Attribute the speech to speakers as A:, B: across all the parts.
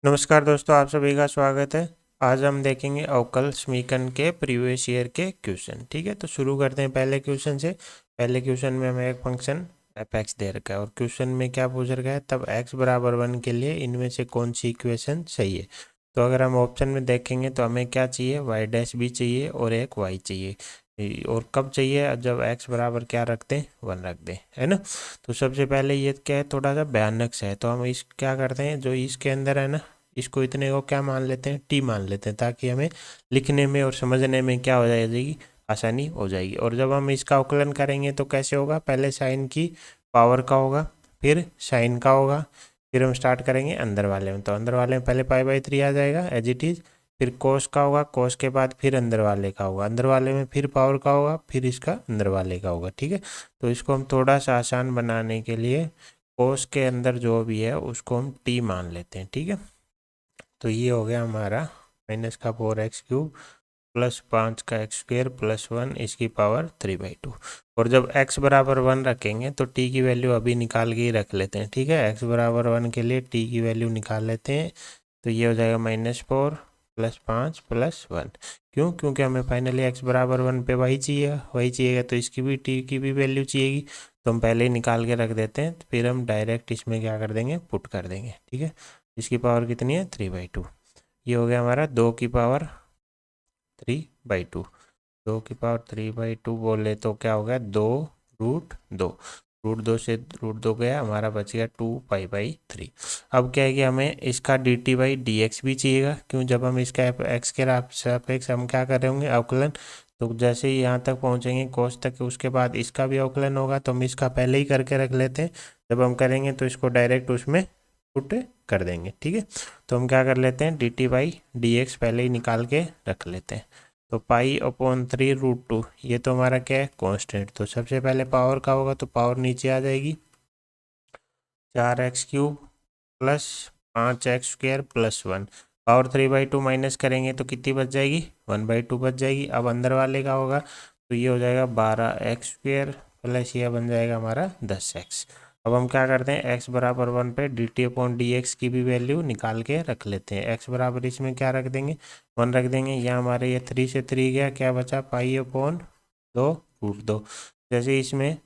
A: नमस्कार दोस्तों, आप सभी का स्वागत है। आज हम देखेंगे अवकल समीकरण के प्रीवियस ईयर के क्वेश्चन। ठीक है, तो शुरू करते हैं पहले क्वेश्चन से। पहले क्वेश्चन में हमें एक फंक्शन एफ एक्स दे रखा है और क्वेश्चन में क्या पूछ रखा है, तब x बराबर 1 के लिए इनमें से कौन सी इक्वेशन सही है। तो अगर हम ऑप्शन में देखेंगे तो हमें क्या चाहिए, वाई डैश भी चाहिए और एक y चाहिए। और कब चाहिए, जब x बराबर क्या रखते हैं, 1 रख दें, है ना। तो सबसे पहले ये क्या है, थोड़ा सा भयानक सा है, तो हम इस क्या करते हैं, जो इसके अंदर है ना, इसको इतने को क्या मान लेते हैं, टी मान लेते हैं, ताकि हमें लिखने में और समझने में क्या हो जाएगी, आसानी हो जाएगी। और जब हम इसका अवकलन करेंगे तो कैसे होगा, पहले साइन की पावर का होगा, फिर साइन का होगा, फिर हम स्टार्ट करेंगे अंदर वाले में। तो अंदर वाले में पहले पाई/3 आ जाएगा एज इट इज़, फिर कोस का होगा, कोस के बाद फिर अंदर वाले का होगा, अंदर वाले में फिर पावर का होगा, फिर इसका अंदर वाले का होगा। ठीक है, तो इसको हम थोड़ा सा आसान बनाने के लिए कोस के अंदर जो भी है उसको हम टी मान लेते हैं। ठीक है, तो ये हो गया हमारा -4x³ प्लस 5 का x² प्लस 1 इसकी पावर 3/2। और जब x बराबर 1 रखेंगे तो t की वैल्यू अभी निकाल के ही रख लेते हैं। ठीक है, x बराबर 1 के लिए t की वैल्यू निकाल लेते हैं, तो ये हो जाएगा -4 प्लस 5 प्लस 1। क्यों, क्योंकि हमें फाइनली x बराबर 1 पे वही चाहिएगा, तो इसकी भी t की भी वैल्यू चाहिएगी, तो हम पहले ही निकाल के रख देते हैं, तो फिर हम डायरेक्ट इसमें क्या कर देंगे, पुट कर देंगे। ठीक है, इसकी पावर कितनी है, 3/2। ये हो गया हमारा 2 की पावर 3/2। 2 की पावर 3/2 बोले तो क्या हो गया, 2√2। √2 से √2 गया, हमारा बच गया 2π/3। अब क्या है कि हमें इसका dt/dx भी चाहिएगा। क्यों, जब हम इसका x के सापेक्ष हम क्या कर रहे होंगे, अवकलन। तो जैसे ही यहाँ तक पहुँचेंगे कोस तक, उसके बाद इसका भी अवकलन होगा, तो हम इसका पहले ही करके रख लेते हैं। जब हम करेंगे तो इसको डायरेक्ट उसमें पुट कर देंगे। ठीक है, तो हम क्या कर लेते हैं, dt/dx पहले ही निकाल के रख लेते हैं। तो π/3√2 ये तो हमारा क्या है, कांस्टेंट। तो सबसे पहले पावर का होगा, तो पावर नीचे आ जाएगी, 4x³ plus 5x² plus 1। Power 3/2 minus करेंगे तो कितनी बच जाएगी, 1/2 बच जाएगी। अब अंदर वाले का होगा, तो ये हो जाएगा 12x² प्लस ये बन जाएगा हमारा 10x। अब हम क्या करते हैं, x बराबर 1 पे dt/dx की भी वैल्यू निकाल के रख लेते हैं। x बराबर इसमें क्या रख देंगे, 1 रख देंगे। यहाँ हमारे ये 3 से 3 गया, क्या बचा, π/2√2। जैसे इसमें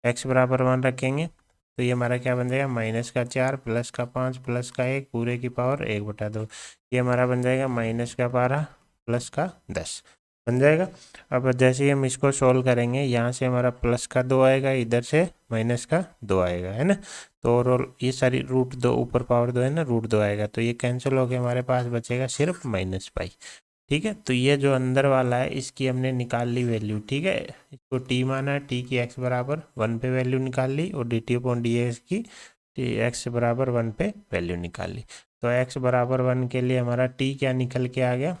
A: x बराबर 1 रखेंगे तो ये हमारा क्या बन जाएगा, -4 प्लस का 5 प्लस का 1 पूरे की पावर 1/2। ये हमारा बन जाएगा -12 प्लस का 10 बन जाएगा। अब जैसे ही हम इसको सोल्व करेंगे, यहाँ से हमारा प्लस का 2 आएगा, इधर से माइनस का 2 आएगा, है ना। तो ओवरऑल ये सारी √2 ऊपर पावर 2 है ना, √2 आएगा, तो ये कैंसिल होकर हमारे पास बचेगा सिर्फ -π। ठीक है, तो ये जो अंदर वाला है इसकी हमने निकाल ली वैल्यू। ठीक है, इसको t माना है, t की x बराबर 1 पे वैल्यू निकाल ली, और dt/dx की x बराबर 1 पे वैल्यू निकाल ली। तो x बराबर 1 के लिए हमारा t क्या निकल के आ गया,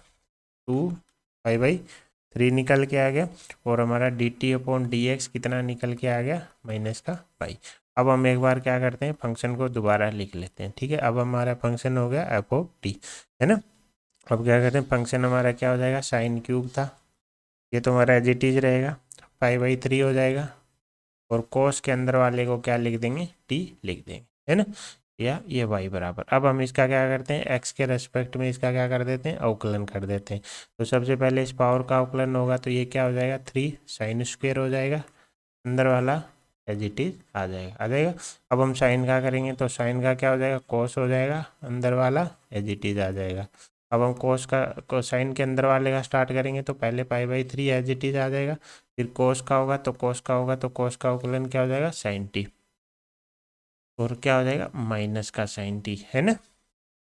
A: 2π/3 निकल के आ गया, और हमारा dt/dx कितना निकल के आ गया, -π। अब हम एक बार क्या करते हैं, फंक्शन को दोबारा लिख लेते हैं। ठीक है, अब हमारा फंक्शन हो गया f(t), है ना। अब क्या करते हैं, फंक्शन हमारा क्या हो जाएगा, sin³ था, ये तो हमारा एज इट इज रहेगा, π/3 हो जाएगा, और कोस के अंदर वाले को क्या लिख देंगे, t लिख देंगे, है ना, या ये y बराबर। अब हम इसका क्या करते हैं, x के रेस्पेक्ट में इसका क्या कर देते हैं, अवकलन कर देते हैं। तो सबसे पहले इस पावर का अवकलन होगा, तो ये क्या हो जाएगा, 3 sin² हो जाएगा, अंदर वाला एज इट इज आ जाएगा। अब हम साइन का करेंगे, तो साइन का क्या हो जाएगा, कोस हो जाएगा, अंदर वाला एज इट इज आ जाएगा। अब हम कोस का साइन के अंदर वाले का स्टार्ट करेंगे, तो पहले π/3 एज इट इज आ जाएगा, फिर कोस का होगा तो कोस का होगा, तो कोस का अवकलन क्या हो जाएगा, sin t, और क्या हो जाएगा, माइनस का sin t, है ना।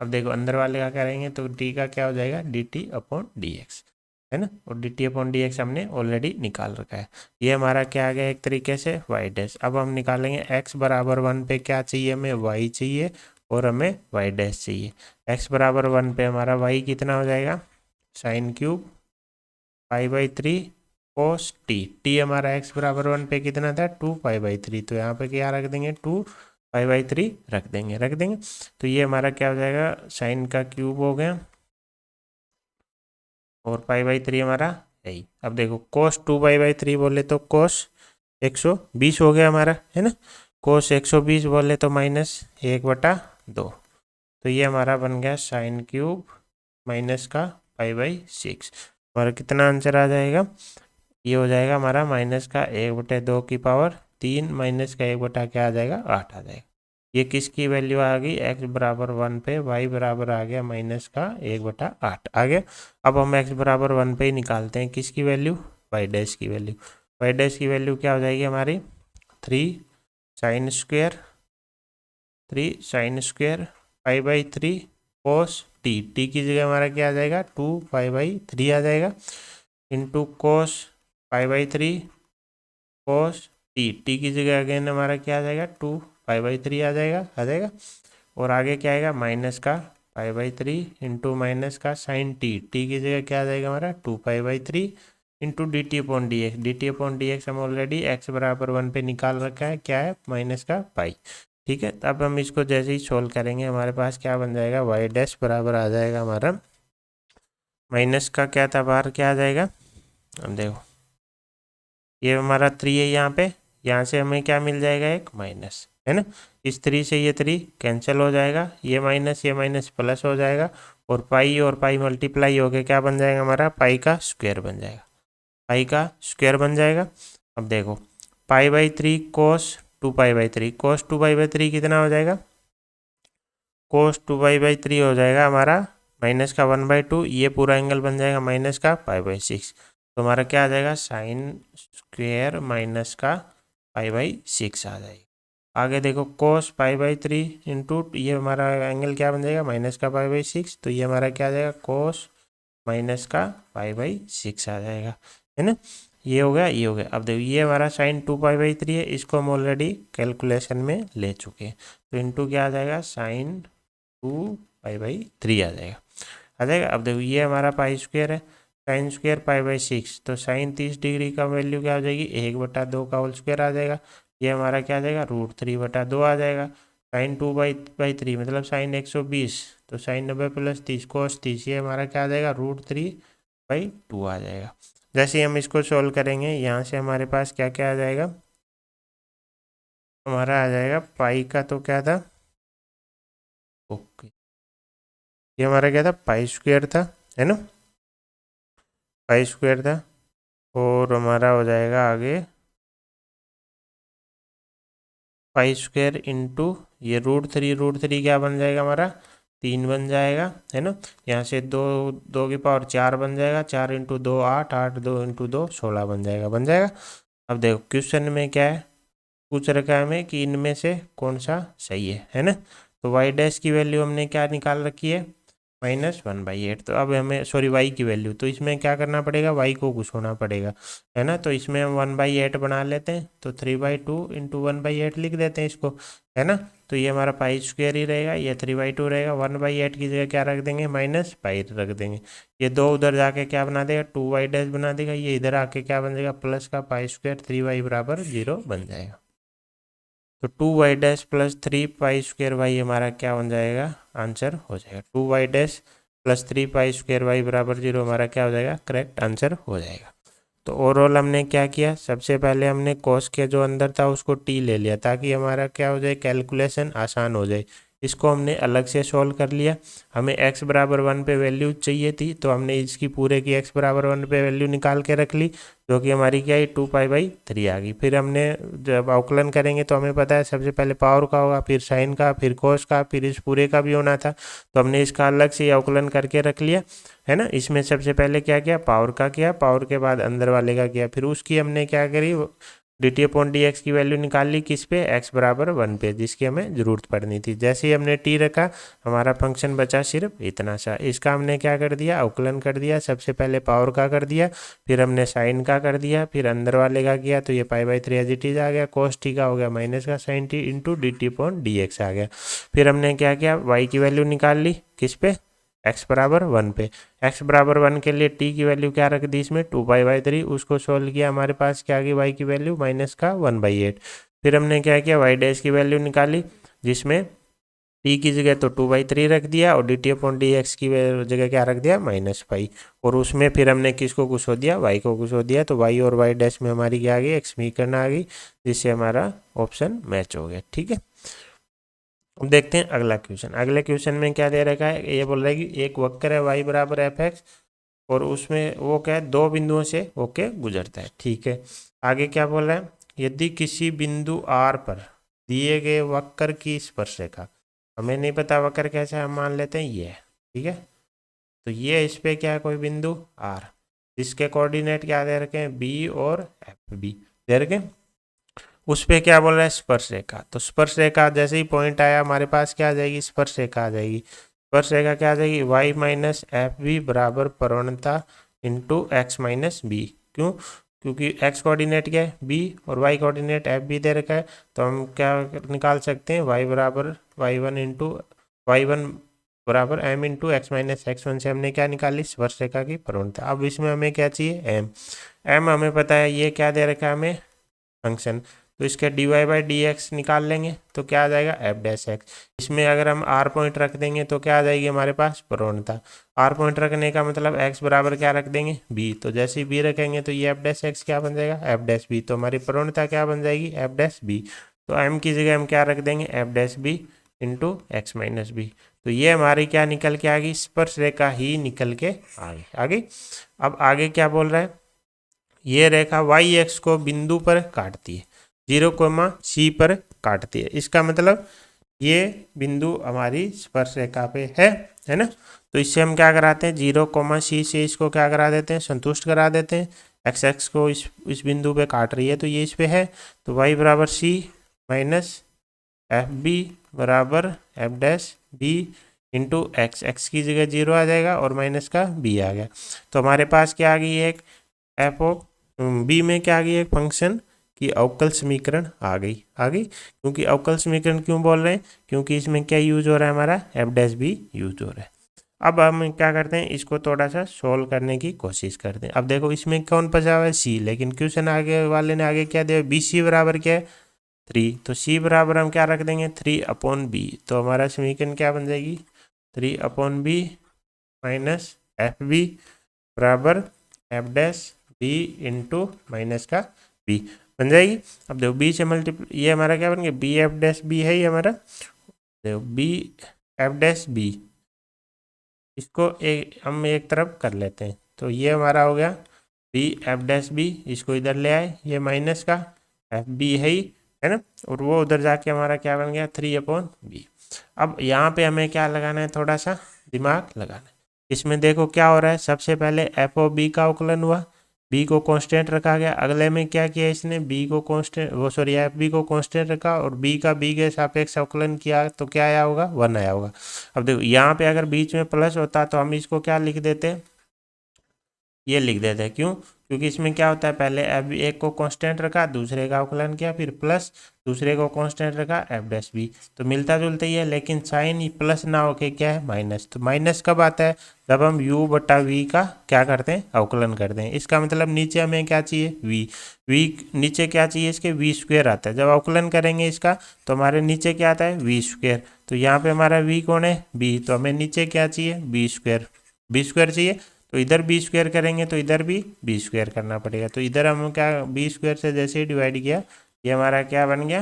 A: अब देखो अंदर वाले का करेंगे तो t का क्या हो जाएगा, dt/dx, है ना, और dt/dx हमने ऑलरेडी निकाल रखा है। ये हमारा क्या आ गया, एक तरीके से y डैश। अब हम निकालेंगे x बराबर 1 पे क्या चाहिए, हमें y चाहिए, और हमें y डैश चाहिए। x बराबर 1 पे हमारा y कितना हो जाएगा, sin³ π/3 cos t हमारा x बराबर 1 पे कितना था, 2π/3, तो यहाँ पे क्या रख देंगे, 2π/3 रख देंगे। तो ये हमारा क्या हो जाएगा, साइन का क्यूब हो गया, और π/3 हमारा यही। अब देखो cos 2π/3 बोले तो cos 120 हो गया हमारा, है ना। cos 120 बोले तो -1/2, तो ये हमारा बन गया साइन क्यूब माइनस का π/6। हमारा कितना आंसर आ जाएगा, ये हो जाएगा हमारा माइनस का 1/2 की पावर 3 माइनस का 1 क्या आ जाएगा 8 आ जाएगा। ये किसकी वैल्यू आ गई, x बराबर 1 पे y बराबर आ गया माइनस का 1/8 आ गया। अब हम x बराबर 1 पे ही निकालते हैं किसकी वैल्यू, y डैश की वैल्यू। y डैश की वैल्यू क्या हो जाएगी हमारी 3 साइन स्क्वेयर π/3 cos t की जगह हमारा क्या आ जाएगा 2 π/3 आ जाएगा इंटू cos π/3 cos t की जगह अगेन हमारा क्या आ जाएगा 2 π/3 आ जाएगा और आगे क्या आएगा माइनस का π/3 इंटू माइनस का साइन t की जगह क्या आ जाएगा हमारा 2 π/3 इंटू dt/dx हम ऑलरेडी x बराबर 1 पे निकाल रखा है, क्या है माइनस का पाई। ठीक है, तो अब हम इसको जैसे ही सोल्व करेंगे हमारे पास क्या बन जाएगा, y डैश बराबर आ जाएगा हमारा माइनस का क्या था बाहर क्या आ जाएगा, अब देखो ये हमारा 3 है यहाँ से हमें क्या मिल जाएगा एक माइनस, है ना। इस 3 से ये 3 कैंसिल हो जाएगा, ये माइनस प्लस हो जाएगा और पाई मल्टीप्लाई हो गया क्या बन जाएगा हमारा पाई का स्क्वायर बन जाएगा। अब देखो π/3 cos 2π/3 कितना हो जाएगा, cos 2π/3 हो जाएगा हमारा माइनस का 1/2, ये पूरा एंगल बन जाएगा माइनस का π/6। तो हमारा क्या आ जाएगा साइन स्क्वेयर माइनस का π/6 आ जाएगा। आगे देखो cos π/3 इंटू ये हमारा एंगल क्या बन जाएगा माइनस का π/6, तो ये हमारा क्या आ जाएगा cos माइनस का π/6 आ जाएगा, है ना। ये हो गया। अब देखो ये हमारा साइन 2π/3 है, इसको हम ऑलरेडी कैलकुलेशन में ले चुके हैं, तो इंटू क्या आ जाएगा साइन 2π/3 आ जाएगा। अब देखो ये हमारा पाई स्क्वायर है, साइन स्क्वायर π/6, तो साइन 30 डिग्री का वैल्यू क्या हो जाएगी 1/2 का होल स्क्वायर आ जाएगा। ये हमारा क्या आ जाएगा √3/2 आ जाएगा। साइन 2/3 मतलब साइन 120, तो साइन 90 + 30 cos 30, ये हमारा क्या आ जाएगा √3/2 आ जाएगा। जैसे हम इसको सोल्व करेंगे यहाँ से हमारे पास क्या क्या आ जाएगा, हमारा आ जाएगा पाई का तो क्या था ओके, ये हमारा क्या था पाई स्क्वायर था, है ना, पाई स्क्वायर था। और हमारा हो जाएगा आगे पाई स्क्वायर इंटू ये √3 क्या बन जाएगा हमारा 3 बन जाएगा, है ना। यहाँ से 2 की पावर 4 बन जाएगा, 4 × 2 8, 8 2 × 2 16 बन जाएगा। अब देखो क्वेश्चन में क्या है पूछ रखा है हमें कि इनमें से कौन सा सही है ना। तो y डैश की वैल्यू हमने क्या निकाल रखी है -1/8, तो अब हमें सॉरी y की वैल्यू, तो इसमें क्या करना पड़ेगा y को घुसाना पड़ेगा, है ना। तो इसमें हम 1/8 बना लेते हैं, तो 3/2 × 1/8 लिख देते हैं इसको, है ना। तो ये हमारा पाई स्क्वायर ही रहेगा, ये 3/2 रहेगा, 1/8 की जगह क्या रख देंगे -पाई रख देंगे। ये 2 उधर जाके क्या बना देगा 2y डैश बना देगा, ये इधर आके क्या बन जाएगा प्लस का पाई स्क्वायर 3y = 0 बन जाएगा। तो 2y dash plus 3 pi square y हमारा क्या बन जाएगा आंसर हो जाएगा। 2y dash plus 3 pi square y = 0 हमारा क्या हो जाएगा करेक्ट आंसर हो जाएगा। तो ओवरऑल हमने क्या किया, सबसे पहले हमने कॉस के जो अंदर था उसको टी ले लिया ताकि हमारा क्या हो जाए कैलकुलेशन आसान हो जाए। इसको हमने अलग से सॉल्व कर लिया, हमें x बराबर 1 पे वैल्यू चाहिए थी, तो हमने इसकी पूरे की x बराबर 1 पे वैल्यू निकाल के रख ली, जो कि हमारी क्या है 2π/3 आ गई। फिर हमने जब अवकलन करेंगे तो हमें पता है सबसे पहले पावर का होगा, फिर साइन का, फिर कोस का, फिर इस पूरे का भी होना था, तो हमने इसका अलग से अवकलन करके रख लिया, है ना। इसमें सबसे पहले क्या किया पावर का किया, पावर के बाद अंदर वाले का किया, फिर उसकी हमने क्या करी dt/dx की वैल्यू निकाल ली किस पे x बराबर 1 पे, जिसकी हमें ज़रूरत पड़नी थी। जैसे ही हमने t रखा हमारा फंक्शन बचा सिर्फ इतना सा, इसका हमने क्या कर दिया अवकलन कर दिया, सबसे पहले पावर का कर दिया, फिर हमने साइन का कर दिया, फिर अंदर वाले का किया, तो ये π/3 एज इट इज आ गया, cos t का हो गया माइनस का साइन t इंटू dt/dx आ गया। फिर हमने क्या किया y की वैल्यू निकाल ली किस पे x बराबर 1 पे, x बराबर 1 के लिए t की वैल्यू क्या रख दी इसमें 2π/3, उसको सोल्व किया, हमारे पास क्या आ गई y की वैल्यू -1/8। फिर हमने क्या किया y डैश की वैल्यू निकाली, जिसमें t की जगह तो 2/3 रख दिया और dt/dx की जगह क्या रख दिया -पाई, और उसमें फिर हमने किसको घुसो दिया y को घुसो दिया, तो y और y डैश में हमारी क्या आ गई एक समीकरण आ गई, जिससे हमारा ऑप्शन मैच हो गया। ठीक है। अब देखते हैं अगला क्वेश्चन। अगले क्वेश्चन में क्या दे रखा है, ये बोल रहा है कि एक वक्र है y बराबर एफ एक्स और उसमें वो क्या है, दो बिंदुओं से होके गुजरता है। ठीक है, आगे क्या बोल रहा है, यदि किसी बिंदु R पर दिए गए वक्र की स्पर्शरेखा, हमें नहीं पता वक्र कैसा है, हम मान लेते हैं ये है। ठीक है, तो ये इस पे क्या है, कोई बिंदु R, जिसके कोऑर्डिनेट क्या दे रखे हैं, बी और एफ बी दे रखे हैं। उस पे क्या बोल रहा है, स्पर्श रेखा। तो स्पर्श रेखा जैसे ही पॉइंट आया हमारे पास क्या आ जाएगी, स्पर्श रेखा आ जाएगी। स्पर्श रेखा क्या आ जाएगी, y माइनस एफ बी बराबर प्रवणता इंटू एक्स माइनस बी। क्यों, क्योंकि x कोऑर्डिनेट क्या है b और y कोऑर्डिनेट एफ बी दे रखा है, तो हम क्या निकाल सकते हैं, y बराबर y1 इंटू y1 बराबर m into x minus x1 से हमने क्या निकाली, स्पर्श रेखा की प्रवणता। अब इसमें हमें क्या चाहिए, m हमें पता है ये क्या दे रखा है हमें, फंक्शन। तो इसके d y by d x निकाल लेंगे तो क्या आ जाएगा, एफ डैश एक्स। इसमें अगर हम आर पॉइंट रख देंगे तो क्या आ जाएगी हमारे पास, प्रवणता। आर पॉइंट रखने का मतलब एक्स बराबर क्या रख देंगे, बी। तो जैसे ही बी रखेंगे तो ये एफ डैश एक्स क्या बन जाएगा, एफ डैश बी। तो हमारी प्रवणता क्या बन जाएगी, एफ डैश बी। तो एम की जगह हम क्या रख देंगे, F dash B into x minus B. तो ये हमारी क्या निकल के आ गई, स्पर्श रेखा ही निकल के आ गई। आगे अब आगे क्या बोल रहा है, ये रेखा वाई एक्स को बिंदु पर काटती है, 0, C पर काटती है। इसका मतलब ये बिंदु हमारी स्पर्श रेखा पे है ना। तो इससे हम क्या कराते हैं, 0, C से इसको क्या करा देते हैं, संतुष्ट करा देते हैं। एक्स एक्स को इस बिंदु पे काट रही है तो ये इस पे है, तो वाई बराबर C माइनस एफ बी बराबर F dash B into x. X की जगह 0 आ जाएगा और माइनस का b आ गया। तो हमारे पास क्या आ गई, एक एफ ओ बी में क्या आ गई, एक फंक्शन की अवकल समीकरण आ गई। क्योंकि अवकल समीकरण क्यों बोल रहे हैं, क्योंकि इसमें क्या यूज हो रहा है, हमारा एफ डैश बी यूज हो रहा है। अब हम क्या करते हैं, इसको थोड़ा सा सोल्व करने की कोशिश करते हैं। अब देखो इसमें कौन फंसा हुआ है, सी, लेकिन क्वेश्चन आगे वाले ने आगे क्या दिया, बी सी बराबर क्या है, 3। तो सी बराबर हम क्या रख देंगे, 3/b। तो हमारा समीकरण क्या बन जाएगी, 3/b माइनस एफ बी बराबर F dash B into minus का बी बन जाएगी। अब देखो बी से मल्टीप्लाई, ये हमारा क्या बन गया, बी एफ डैश बी है ये हमारा। देखो बी एफ डैश बी, इसको हम एक तरफ कर लेते हैं, तो ये हमारा हो गया बी एफ डैश बी। इसको इधर ले आए, ये माइनस का एफ बी है ना, और वो उधर जाके हमारा क्या बन गया, 3/b। अब यहाँ पे हमें क्या लगाना है, थोड़ा सा दिमाग लगाना है। इसमें देखो क्या हो रहा है, सबसे पहले एफ ओ बी का अवकलन हुआ, बी को कांस्टेंट रखा गया। अगले में क्या किया इसने, बी को कांस्टेंट, वो सॉरी एफ बी को कांस्टेंट रखा और बी का बी के सापेक्ष अवकलन किया, तो क्या आया होगा, 1 आया होगा। अब देखो यहाँ पे अगर बीच में प्लस होता तो हम इसको क्या लिख देते, ये लिख देते हैं। क्यों, क्योंकि इसमें क्या होता है, पहले एफ एक को कांस्टेंट रखा, दूसरे का अवकलन किया, फिर प्लस, दूसरे को कांस्टेंट रखा एफ डैश बी, तो मिलता जुलता ही है। लेकिन साइन प्लस ना होके क्या है, माइनस। तो माइनस कब आता है, जब हम u बटा v का क्या करते हैं, अवकलन करते हैं। इसका मतलब नीचे हमें क्या चाहिए, v नीचे क्या चाहिए, इसके v स्क्वेयर आता है। जब अवकलन करेंगे इसका तो हमारे नीचे क्या आता है, v स्क्वेयर। तो यहाँ पे हमारा v कौन है, b, तो हमें नीचे क्या चाहिए, b स्क्वेयर चाहिए। तो इधर बी स्क्वायर करेंगे तो इधर भी बी स्क्वायर करना पड़ेगा। तो इधर हम क्या, बी स्क्वायर से जैसे ही डिवाइड किया, ये हमारा क्या बन गया,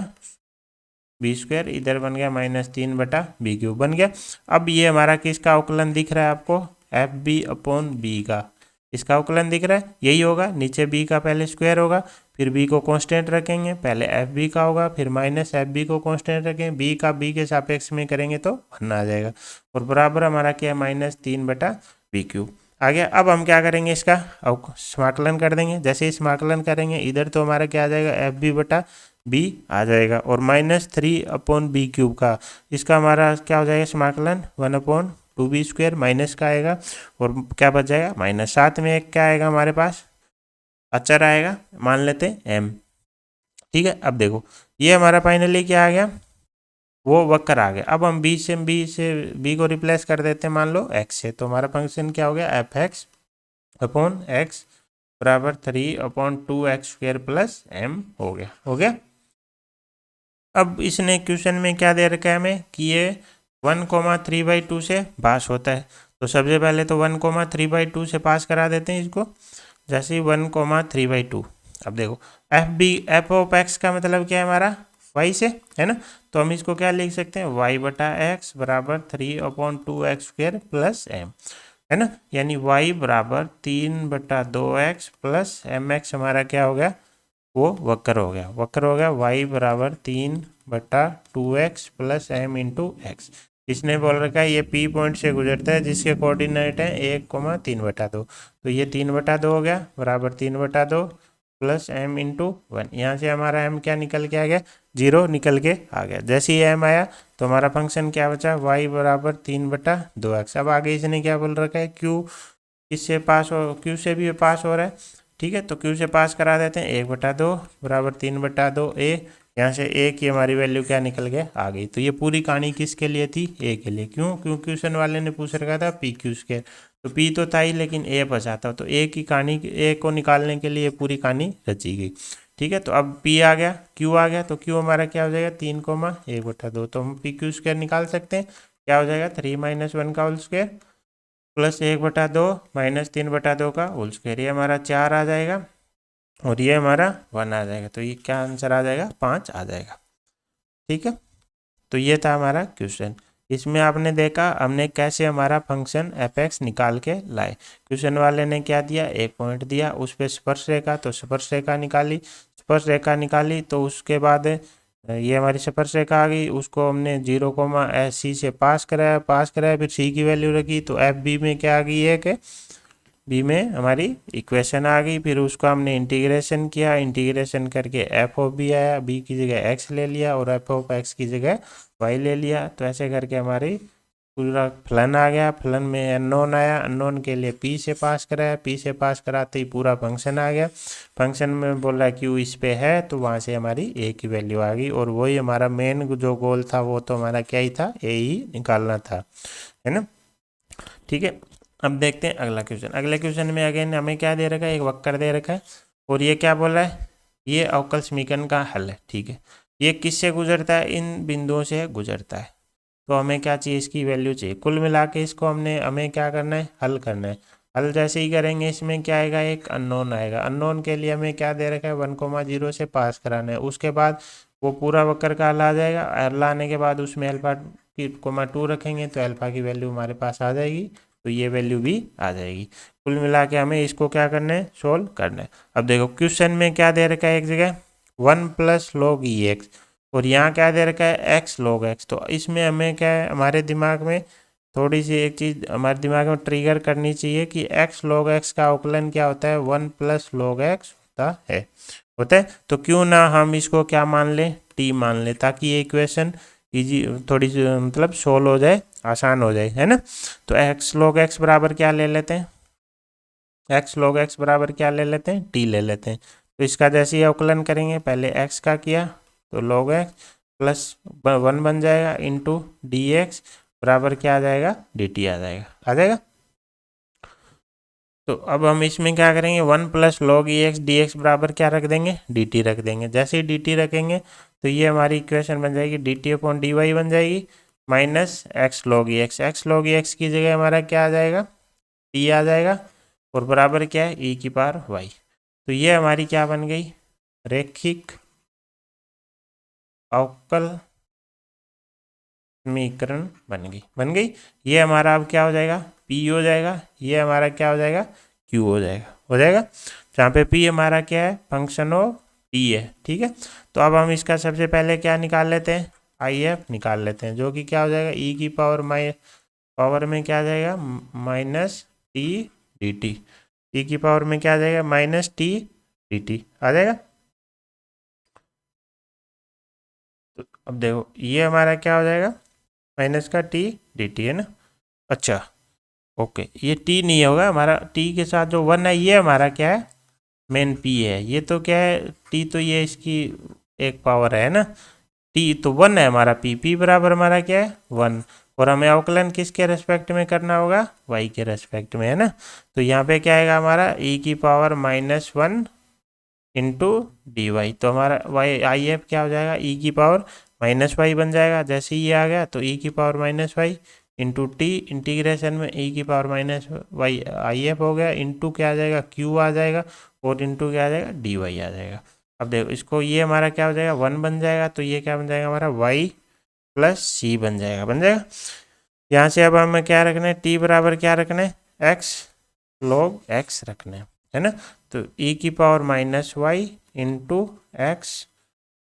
A: बी स्क्वायर, इधर बन गया -3/b³ बन गया। अब ये हमारा किसका अवकलन दिख रहा है आपको, एफ बी अपॉन बी का, इसका अवकलन दिख रहा है, यही होगा। नीचे बी का पहले स्क्वायर होगा, फिर बी को कांस्टेंट रखेंगे, पहले एफ बी का होगा, फिर माइनस एफ बी को कांस्टेंट रखेंगे, बी का बी के सापेक्ष में करेंगे तो 1 आ जाएगा, और बराबर हमारा क्या है, -3/b³। आ गया। अब हम क्या करेंगे, इसका समाकलन कर देंगे। जैसे ही समाकलन करेंगे इधर तो हमारा क्या आ जाएगा, एफ बी बटा बी आ जाएगा, और -3/b³ का, इसका हमारा क्या हो जाएगा समाकलन, 1/2b² माइनस का आएगा, और क्या बच जाएगा माइनस। साथ में एक क्या आएगा हमारे पास, अचर आएगा, मान लेते हैं m। ठीक है, अब देखो ये हमारा फाइनली क्या आ गया, वो वक्र आ गया। अब हम b को रिप्लेस कर देते हैं, मान लो x से, तो हमारा फंक्शन क्या हो गया, एफ एक्स अपॉन एक्स बराबर 3/2x² प्लस m हो गया। अब इसने क्वेश्चन में क्या दे रखा है हमें, कि ये 1,3/2 से पास होता है। तो सबसे पहले तो 1,3/2 से पास करा देते हैं इसको। जैसे 1,3/2, अब देखो एफ ऑफ एक्स का मतलब क्या है हमारा, वाई से, है ना। तो हम इसको क्या लिख सकते हैं, वाई बटा एक्स बराबर 3/2x² प्लस एम, है ना। यानी y बराबर 3/2x प्लस एम एक्स हमारा क्या हो गया, वो वक्र हो गया, वक्र हो गया y बराबर 3/2x plus M into x. इसने बोल रखा है ये P पॉइंट से गुजरता है जिसके कोऑर्डिनेट है 1,3/2, तो ये 3/2 हो गया बराबर 3/2 प्लस एम इंटू 1। यहाँ से हमारा एम क्या निकल के आ गया, 0 निकल के आ गया। जैसे ही एम आया तो हमारा फंक्शन क्या बचा, y बराबर 3/2x। अब आगे इसने क्या बोल रखा है, q किससे पास हो, q से भी पास हो रहा है, ठीक है। तो q से पास करा देते हैं, 1/2 बराबर 3/2 a, यहाँ से a की हमारी वैल्यू क्या निकल के आ गई। तो ये पूरी कहानी किसके लिए थी, a के लिए। क्यों, क्योंकि क्वेश्चन वाले ने पूछ रखा था PQ², तो p तो था ही लेकिन a बचा था, तो a की कहानी, a को निकालने के लिए पूरी कहानी रची गई, ठीक है। तो अब p आ गया, q आ गया, तो q हमारा क्या हो जाएगा 3,1/2, तो हम PQ² निकाल सकते हैं, क्या हो जाएगा 3 - 1 का होल स्क्वायर प्लस 1/2 माइनस 3/2 का होल स्क्वायर, ये हमारा 4 आ जाएगा और ये हमारा 1 आ जाएगा। तो ये क्या आंसर आ जाएगा, 5 आ जाएगा, ठीक है। तो ये था हमारा क्वेश्चन। इसमें आपने देखा हमने कैसे हमारा फंक्शन f(x) निकाल के लाए। क्वेश्चन वाले ने क्या दिया, एक पॉइंट दिया, उस पर स्पर्श रेखा, तो स्पर्श रेखा निकाली, स्पर्श रेखा निकाली तो उसके बाद ये हमारी स्पर्श रेखा आ गई, उसको हमने 0,c से पास कराया, फिर c की वैल्यू रखी, तो एफ बी में क्या आ गई है कि बी में हमारी इक्वेशन आ गई। फिर उसको हमने इंटीग्रेशन किया, इंटीग्रेशन करके एफ ऑफ बी आया, बी की जगह एक्स ले लिया और एफ ऑफ एक्स की जगह वाई ले लिया। तो ऐसे करके हमारी पूरा फलन आ गया, फलन में अननोन आया, अननोन के लिए पी से पास कराया, पी से पास कराते ही पूरा फंक्शन आ गया। फंक्शन में बोल रहा है क्यू इस पे है, तो वहाँ से हमारी ए की वैल्यू आ गई और वही हमारा मेन जो गोल था वो तो हमारा क्या ही था, ए ही निकालना था, है ना, ठीक है। अब देखते हैं अगला क्वेश्चन। अगले क्वेश्चन में अगेन हमें क्या दे रखा है, एक वक्र दे रखा है और ये क्या बोल रहा है, ये अवकल समीकरण का हल है, ठीक है। ये किससे गुजरता है, इन बिंदुओं से गुजरता है, तो हमें क्या चाहिए, इसकी वैल्यू चाहिए। कुल मिला के इसको हमें क्या करना है, हल करना है। हल जैसे ही करेंगे इसमें क्या आएगा, एक अननोन आएगा। अननोन के लिए हमें क्या दे रखा है, 1,0 से पास कराना है। उसके बाद वो पूरा वक्र का हल आ जाएगा, हल आने के बाद उसमें अल्फा की (2) रखेंगे तो अल्फा की वैल्यू हमारे पास आ जाएगी, तो ये वैल्यू भी आ जाएगी। कुल मिला के हमें इसको क्या करना है, सोल्व करना है। अब देखो क्वेश्चन में क्या दे रखा है, एक जगह 1 + log (x) और यहाँ क्या दे रखा है, x log x। तो इसमें हमें क्या है, हमारे दिमाग में थोड़ी सी एक चीज़ हमारे दिमाग में ट्रिगर करनी चाहिए कि x log x का अवकलन क्या होता है, 1 + log x होता है। तो क्यों ना हम इसको क्या मान लें, t मान लें, ताकि ये इक्वेशन इजी थोड़ी सी मतलब सोल्व हो जाए, आसान हो जाए, है ना। तो x log x बराबर क्या ले लेते हैं, x log x बराबर क्या ले लेते हैं, t ले लेते हैं। तो इसका जैसे ही अवकलन करेंगे, पहले x का किया तो log x प्लस 1 बन जाएगा इंटू dx बराबर क्या आ जाएगा, dt आ जाएगा, तो अब हम इसमें क्या करेंगे, 1 + log (x) dx बराबर क्या रख देंगे, dt रख देंगे। जैसे ही dt रखेंगे तो ये हमारी इक्वेशन बन जाएगी, dt/dy बन जाएगी माइनस x log (x) की जगह हमारा क्या आ जाएगा, t आ जाएगा और बराबर क्या है, e⁻y। तो ये हमारी क्या बन गई, रैखिक अवकल समीकरण बन गई। ये हमारा अब क्या हो जाएगा, P हो जाएगा, ये हमारा क्या हो जाएगा, Q हो जाएगा, जहाँ पे P हमारा क्या है, फंक्शन ऑफ T है, ठीक है। तो अब हम इसका सबसे पहले क्या निकाल लेते हैं, IF निकाल लेते हैं, जो कि क्या हो जाएगा, पावर में क्या आ जाएगा, -t dt, e की पावर में क्या आ जाएगा, -t dt आ जाएगा। तो अब देखो ये हमारा क्या हो जाएगा, माइनस का t dt, है ना। अच्छा ओके, ये t नहीं होगा हमारा, t के साथ जो 1 है ये हमारा क्या है, मेन p है। ये तो क्या है, t तो ये इसकी एक पावर है ना, t तो 1 है हमारा, p बराबर हमारा क्या है, 1। और हमें अवकलन किसके रेस्पेक्ट में करना होगा, y के रेस्पेक्ट में, है ना। तो यहाँ पे क्या आएगा हमारा, e⁻1 इंटू डी वाई। तो हमारा IF क्या हो जाएगा, e⁻−y बन जाएगा। जैसे ही ये आ गया तो e⁻−y इंटू टी, इंटीग्रेशन में e⁻−y IF हो गया, इंटू क्या आ जाएगा, q आ जाएगा और इंटू क्या आ जाएगा, dy आ जाएगा। अब देखो इसको, ये हमारा क्या हो जाएगा 1 बन जाएगा, तो ये क्या बन जाएगा हमारा y प्लस सी बन जाएगा, बन जाएगा। यहाँ से अब हमें क्या रखना है, t बराबर क्या रखना है, x log x रखना है ना। तो e की power minus y into x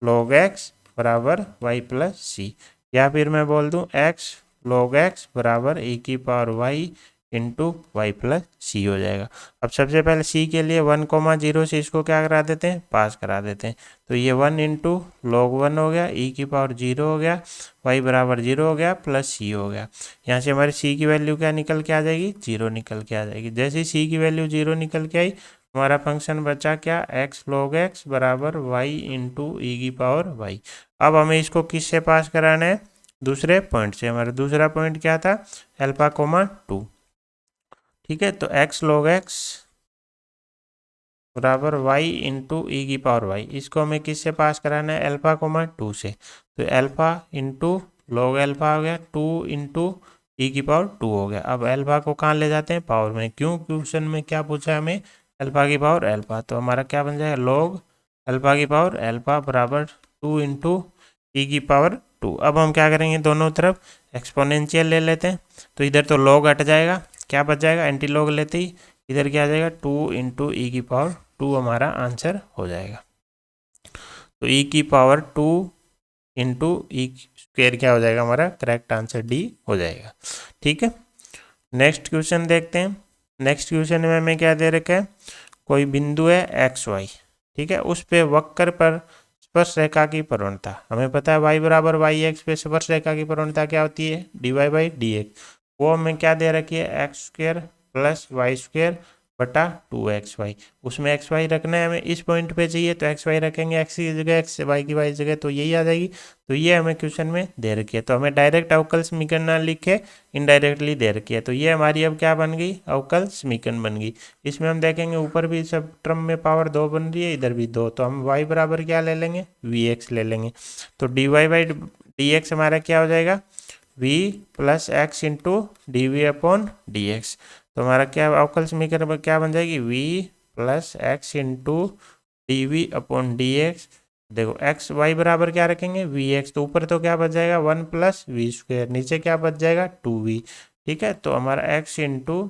A: log x बराबर y प्लस सी, या फिर मैं बोल दूँ x log x बराबर e की power y into y plus c हो जाएगा। अब सबसे पहले c के लिए 1,0 से इसको क्या करा देते हैं, पास करा देते हैं। तो ये 1 इंटू log 1 हो गया, e की पावर 0 हो गया, y बराबर 0 हो गया, प्लस c हो गया। यहाँ से हमारी c की वैल्यू क्या निकल के आ जाएगी, 0 निकल के आ जाएगी। जैसे c की वैल्यू 0 निकल के आई, हमारा फंक्शन बचा क्या, x log x बराबर y इंटू ई की पावर y। अब हमें इसको किससे पास कराना है, दूसरे पॉइंट से। हमारा दूसरा पॉइंट क्या था, अल्फा कोमा 2, ठीक है। तो x log x बराबर y इंटू ई की पावर y, इसको हमें किससे पास कराना है, अल्फा कोमा 2 से। तो अल्फा इंटू लॉग अल्फा हो गया, 2 इंटू ई की पावर 2 हो गया। अब अल्फा को कहाँ ले जाते हैं, पावर में, क्यों, क्वेश्चन में क्या पूछा है हमें, अल्फा की पावर अल्फा। तो हमारा क्या बन जाएगा, लॉग अल्फा की पावर अल्फा बराबर 2 इंटू ई की पावर 2। अब हम क्या करेंगे, दोनों तरफ एक्सपोनेंशियल ले लेते हैं। तो इधर तो लॉग हट जाएगा, क्या बच जाएगा, एंटी लॉग लेते ही इधर क्या आ जाएगा, 2 इंटू ई की पावर 2 हमारा आंसर हो जाएगा। तो ई की पावर 2 इंटू ई स्क्वेयर क्या हो जाएगा, हमारा करेक्ट आंसर डी हो जाएगा, ठीक है। नेक्स्ट क्वेश्चन देखते हैं। नेक्स्ट क्वेश्चन में हमें क्या दे रखा है, कोई बिंदु है एक्स वाई, ठीक है, उस पे वक्र पर स्पर्श रेखा की प्रवणता, हमें पता है y बराबर वाई एक्स पे स्पर्श रेखा की प्रवणता क्या होती है, dy बाई डी एक्स। वो हमें क्या दे रखी है, x square plus y square बटा 2xy। उसमें xy रखना है हमें, इस पॉइंट पे चाहिए तो xy रखेंगे, x की जगह x, y की y जगह, तो यही आ जाएगी। तो ये हमें क्वेश्चन में दे रखी है, तो हमें डायरेक्ट अवकल समीकरण ना लिखे, इनडायरेक्टली दे रखी है। तो ये हमारी अब क्या बन गई, अवकल समीकरण बन गई। इसमें हम देखेंगे ऊपर भी सब टर्म में पावर 2 बन रही है, इधर भी 2, तो हम y बराबर क्या ले लेंगे, vx ले लेंगे। तो dy बाई डी एक्स हमारा क्या हो जाएगा, v plus x into d v upon d x. तो हमारा क्या अवकल समीकरण क्या बन जाएगी, v plus x into d v upon d x. देखो एक्स वाई बराबर क्या रखेंगे, वी एक्स, तो ऊपर तो क्या बच जाएगा 1 प्लस वी स्क्वेयर, नीचे क्या बच जाएगा 2v, ठीक है। तो हमारा x into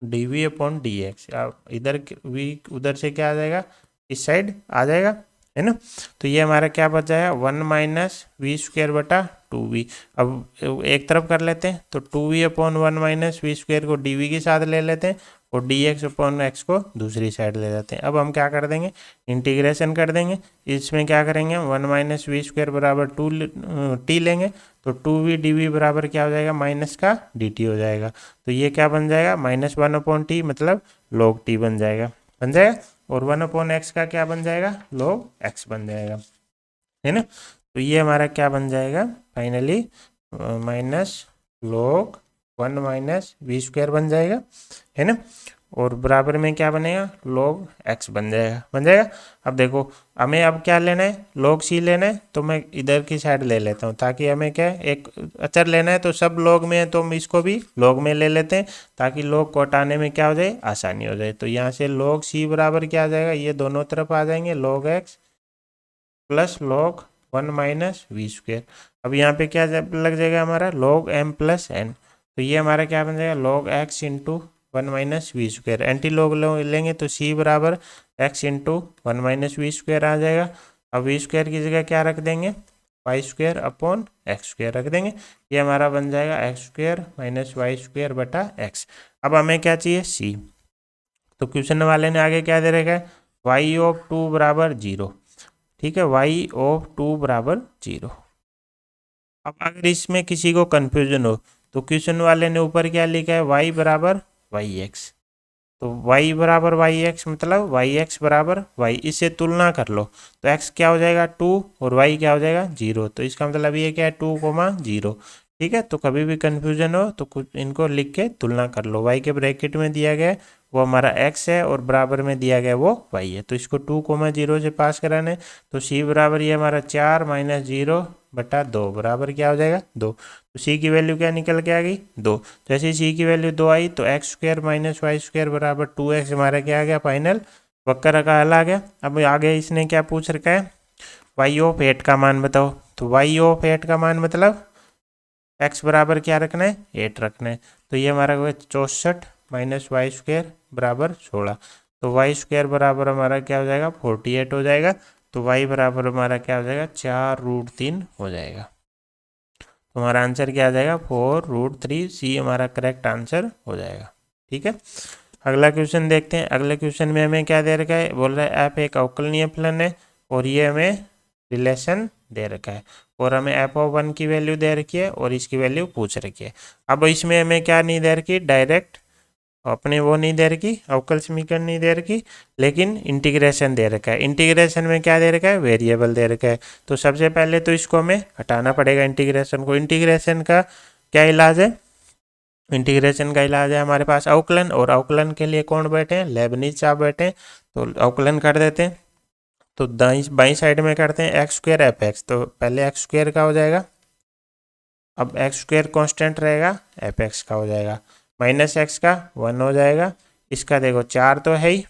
A: d v upon d x, इधर v उधर से क्या आ जाएगा, इस साइड आ जाएगा, है ना। तो ये हमारा क्या बच जाएगा, 1 माइनस वी स्क्वेयर बटा 2v। अब एक तरफ कर लेते हैं, तो 2v upon 1 minus v square को dv के साथ ले लेते हैं, और dx अपॉन x को दूसरी साइड ले जाते हैं। अब हम क्या कर देंगे, इंटीग्रेशन कर देंगे। इसमें क्या करेंगे हम, 1 माइनस वी स्क्वेयर बराबर 2 t लेंगे, तो 2v dv बराबर क्या हो जाएगा, माइनस का dt हो जाएगा। तो ये क्या बन जाएगा, -1 अपॉन टी, मतलब log t बन जाएगा, बन जाएगा। और 1 अपॉन एक्स का क्या बन जाएगा, log x बन जाएगा, है ना। तो ये हमारा क्या बन जाएगा finally, minus log 1 minus v square बन जाएगा, है ना। और बराबर में क्या बनेगा, log x बन जाएगा, बन जाएगा। अब देखो हमें अब क्या लेना है, log c लेना है, तो मैं इधर की साइड ले लेता हूँ, ताकि हमें क्या है, एक अचर लेना है, तो सब log में है तो हम इसको भी log में ले लेते हैं, ताकि log को हटाने में क्या हो जाए, आसानी हो जाए। तो यहाँ से log c बराबर क्या आ जाएगा, ये दोनों तरफ आ जाएंगे, log x plus log 1 minus v square. अब यहाँ पे क्या लग जाएगा हमारा, log m प्लस n। तो ये हमारा क्या बन जाएगा, log x into 1 minus v square. Anti log लेंगे तो c बराबर x into 1 minus v square आ जाएगा। अब वी स्क्वेयर की जगह क्या रख देंगे, y square upon x square रख देंगे। ये हमारा बन जाएगा x square minus y square बटा एक्स। अब हमें क्या चाहिए, c। तो क्वेश्चन वाले ने आगे क्या दे रखा है, वाई ऑफ 2 बराबर 0, ठीक है, y ऑफ 2 बराबर 0। अब अगर इसमें किसी को कंफ्यूजन हो, तो क्वेश्चन वाले ने ऊपर क्या लिखा है, y बराबर वाई एक्स। तो y बराबर वाई एक्स मतलब वाई एक्स बराबर y, इससे तुलना कर लो, तो x क्या हो जाएगा 2 और y क्या हो जाएगा 0। तो इसका मतलब ये क्या है 2,0, ठीक है। तो कभी भी कंफ्यूजन हो तो कुछ इनको लिख के तुलना कर लो। y के ब्रैकेट में दिया गया है वो हमारा x है, और बराबर में दिया गया वो y है। तो इसको 2,0 से पास कराना है, तो c बराबर ये हमारा 4 माइनस 0 बटा 2 बराबर क्या हो जाएगा 2। तो c की वैल्यू क्या निकल के आ गई 2। जैसे c की वैल्यू 2 आई, तो x square minus y square बराबर 2x हमारा क्या आ गया फाइनल वक्र का हल आ गया। अब आगे इसने क्या पूछ रखा है, वाई ऑफ एट का मान बताओ। तो वाई ऑफ एट का मान मतलब एक्स बराबर क्या रखना है, 8 रखना है। तो ये हमारा हो गया 64 माइनस वाई स्क्वायर बराबर 16। तो वाई स्क्वायर बराबर हमारा क्या हो जाएगा, 48 हो जाएगा। तो वाई बराबर हमारा क्या हो जाएगा, 4√3 हो जाएगा। तो हमारा आंसर क्या आ जाएगा, 4√3। सी हमारा करेक्ट आंसर हो जाएगा। ठीक है, अगला क्वेश्चन देखते हैं। अगले क्वेश्चन में हमें क्या दे रखा है, बोल रहा है एफ एक अवकलनीय फलन है और ये हमें रिलेशन दे रखा है और हमें एफ ऑफ 1 की वैल्यू दे रखी है और इसकी वैल्यू पूछ रखी है। अब इसमें हमें क्या नहीं दे रखी, डायरेक्ट अपने वो नहीं दे रखी, अवकल समीकरण नहीं दे रखी, लेकिन इंटीग्रेशन दे रखा है। इंटीग्रेशन में क्या दे रखा है, वेरिएबल दे रखा है। तो सबसे पहले तो इसको हमें हटाना पड़ेगा इंटीग्रेशन को। इंटीग्रेशन का क्या इलाज है, इंटीग्रेशन का इलाज है हमारे पास अवकलन, और अवकलन के लिए कौन बैठे हैं, लेबनीज साहब बैठे हैं। तो अवकलन कर देते हैं। तो दाई बाई साइड में करते हैं एक्स स्क्वायर एफ एक्स। तो पहले एक्स स्क्वायर का हो जाएगा, अब एक्स स्क्वायर कॉन्स्टेंट रहेगा, एफ एक्स का हो जाएगा, माइनस एक्स का 1 हो जाएगा। इसका देखो 4 तो है ही।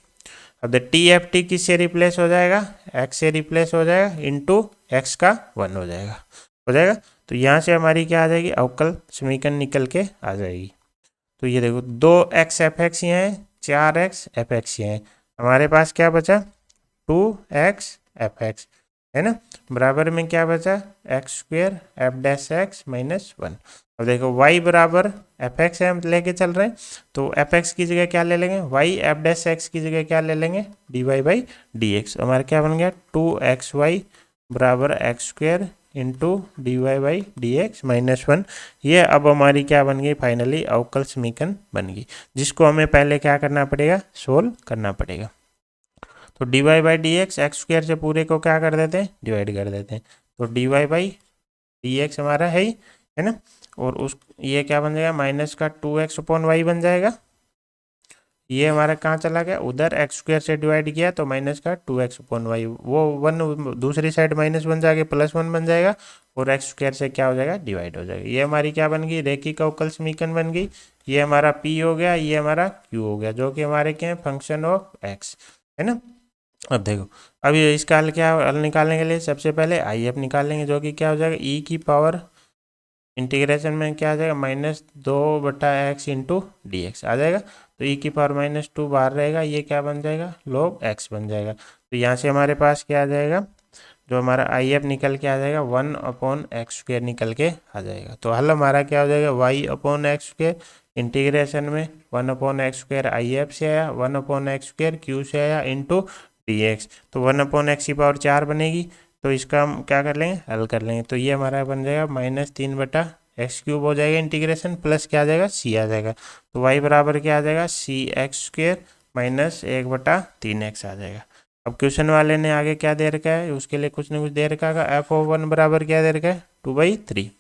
A: अब टी एफ टी किससे रिप्लेस हो जाएगा, एक्स से रिप्लेस हो जाएगा, इंटू एक्स का 1 हो जाएगा। तो यहाँ से हमारी क्या आ जाएगी, अवकल समीकरण निकल के आ जाएगी। तो ये देखो 2x एफ एक्स यहाँ है, 4x एफ एक्स यहाँ है, हमारे पास क्या बचा 2x एफ एक्स, है ना, बराबर में क्या बचा x square F dash x minus 1। अब देखो y बराबर एफ एक्स है, हम लेके चल रहे हैं। तो एफ एक्स की जगह क्या ले लेंगे, y एफ डैश एक्स की जगह क्या ले लेंगे, d y by d x. हमारा क्या बन गया 2xy बराबर x square into d y by d x minus 1। ये अब हमारी क्या बन गई, फाइनली अवकल समीकरण बन गई, जिसको हमें पहले क्या करना पड़ेगा, सोल्व करना पड़ेगा। तो d y by d x, x square से पूरे को क्या कर देते हैं, डिवाइड कर देते हैं। तो d y by d x हमारा है ही, है ना, और उस ये क्या बन जाएगा, माइनस का 2x अपॉन वाई बन जाएगा। ये हमारा कहाँ चला गया, उधर एक्स स्क्वायर से डिवाइड किया तो माइनस का 2x अपॉन वाई, वो 1 दूसरी साइड माइनस बन जाएगा, +1 बन जाएगा, और एक्स स्क्वायर से क्या हो जाएगा, डिवाइड हो जाएगा। ये हमारी क्या बन गई, रेखिक अवकल समीकरण बन गई। ये हमारा p हो गया, ये हमारा q हो गया, जो कि हमारे क्या है, फंक्शन ऑफ x, है ना। अब देखो, अब ये इसका हल क्या, हल निकालने के लिए सबसे पहले आई एफ निकाल लेंगे, जो कि क्या हो जाएगा, ई की पावर इंटीग्रेशन में क्या आ जाएगा, -2/x इंटू डी एक्स आ जाएगा। तो ई की पावर -2 बाहर रहेगा, ये क्या बन जाएगा, log x बन जाएगा। तो यहाँ से हमारे पास क्या आ जाएगा, जो हमारा आई एफ निकल के आ जाएगा 1/x² निकल के आ जाएगा। तो हल हमारा क्या हो जाएगा, y/x², इंटीग्रेशन में 1/x² आई एफ से आया, 1/x² क्यू से आया, इंटू डी एक्स। तो 1/x की पावर 4 बनेगी। तो इसका हम क्या कर लेंगे, हल कर लेंगे। तो ये हमारा बन जाएगा -3/x³ हो जाएगा इंटीग्रेशन, प्लस क्या आ जाएगा, सी आ जाएगा। तो y बराबर क्या आ जाएगा, cx² माइनस 1/3x आ जाएगा। अब क्वेश्चन वाले ने आगे क्या दे रखा है, उसके लिए कुछ न कुछ दे रखा है। एफ ऑफ 1 बराबर क्या दे रखा है, 2/3।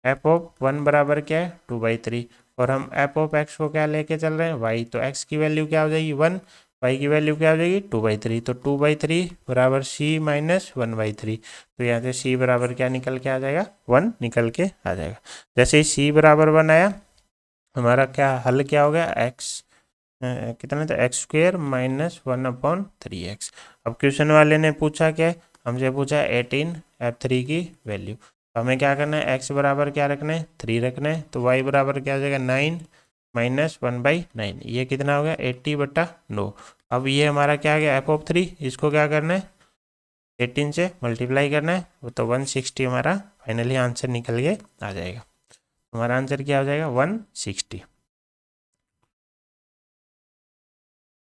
A: एफ ऑफ 1 बराबर क्या है, 2/3। और हम एफ ऑफ एक्स को क्या लेके चल रहे हैं, वाई। तो एक्स की वैल्यू क्या हो जाएगी 1, वाई की वैल्यू क्या हो जाएगी 2/3। तो 2/3 बराबर सी माइनस 1/3। तो यहाँ से सी बराबर क्या निकल के आ जाएगा, 1 निकल के आ जाएगा। जैसे ही सी बराबर 1 आया, हमारा क्या हल क्या हो गया, एक्स कितना था, x² माइनस 1/3x। अब क्वेश्चन वाले ने पूछा क्या, हमसे पूछा 18 f3 की वैल्यू। तो हमें क्या करना है, x बराबर क्या रखना है, 3 रखना है। तो y बराबर क्या हो जाएगा, 9 माइनस 1/9। ये कितना हो गया, 80/9। अब ये हमारा क्या आ गया, f(3), इसको क्या करना है, 18 से मल्टीप्लाई करना है। वो तो 160 हमारा फाइनली आंसर निकल के आ जाएगा। हमारा आंसर क्या हो जाएगा, 160।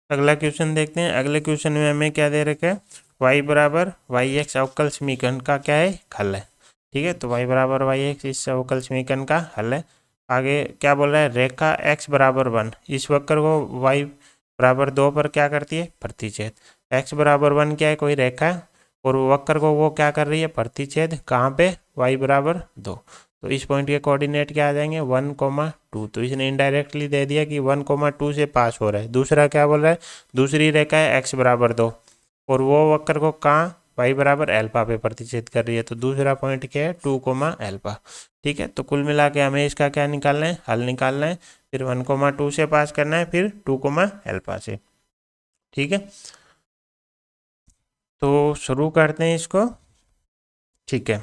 A: अगला क्वेश्चन देखते हैं। अगले क्वेश्चन में हमें क्या दे रखा है, y बराबर वाई एक्स अवकल समीकरण का क्या है, हल है। ठीक है, तो y बराबर वाई एक्स इस अवकल समीकरण का हल है। आगे क्या बोल रहा है, रेखा x बराबर 1 इस वक्र को y बराबर 2 पर क्या करती है, प्रतिच्छेद। x बराबर 1 क्या है, कोई रेखा है, और वक्र को वो क्या कर रही है, प्रतिच्छेद। कहाँ पे, y बराबर 2। तो इस पॉइंट के कोऑर्डिनेट क्या आ जाएंगे, 1,2। तो इसने इनडायरेक्टली दे दिया कि 1,2 से पास हो रहा है। दूसरा क्या बोल रहा है, दूसरी रेखा है x बराबर 2, और वो वक्र को कहाँ, y बराबर अल्फा पे प्रतिच्छेद कर रही है। तो दूसरा पॉइंट क्या है, 2,α। ठीक है, तो कुल मिला के हमें इसका क्या निकालना है, हल निकालना है। फिर 1,2 से पास करना है, फिर 2,α से। ठीक है, तो शुरू करते हैं इसको। ठीक है,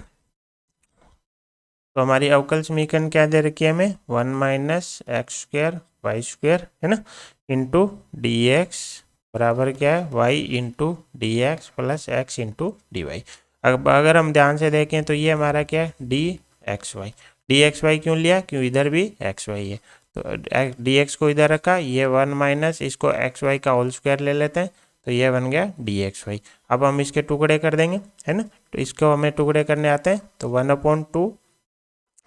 A: तो हमारी अवकल समीकरण क्या दे रखी है हमें, 1 minus x square y square है ना, इंटू डी एक्स बराबर क्या है, y into d x plus x into d y. अब अगर हम ध्यान से देखें तो ये हमारा क्या है, डी एक्स वाई क्यों लिया, क्यों इधर भी एक्स वाई है, तो डी एक्स को इधर रखा, ये 1 माइनस इसको एक्स वाई का होल स्क्वायर ले लेते हैं, तो ये बन गया डी एक्स वाई। अब हम इसके टुकड़े कर देंगे है ना, तो इसको हमें टुकड़े करने आते हैं, तो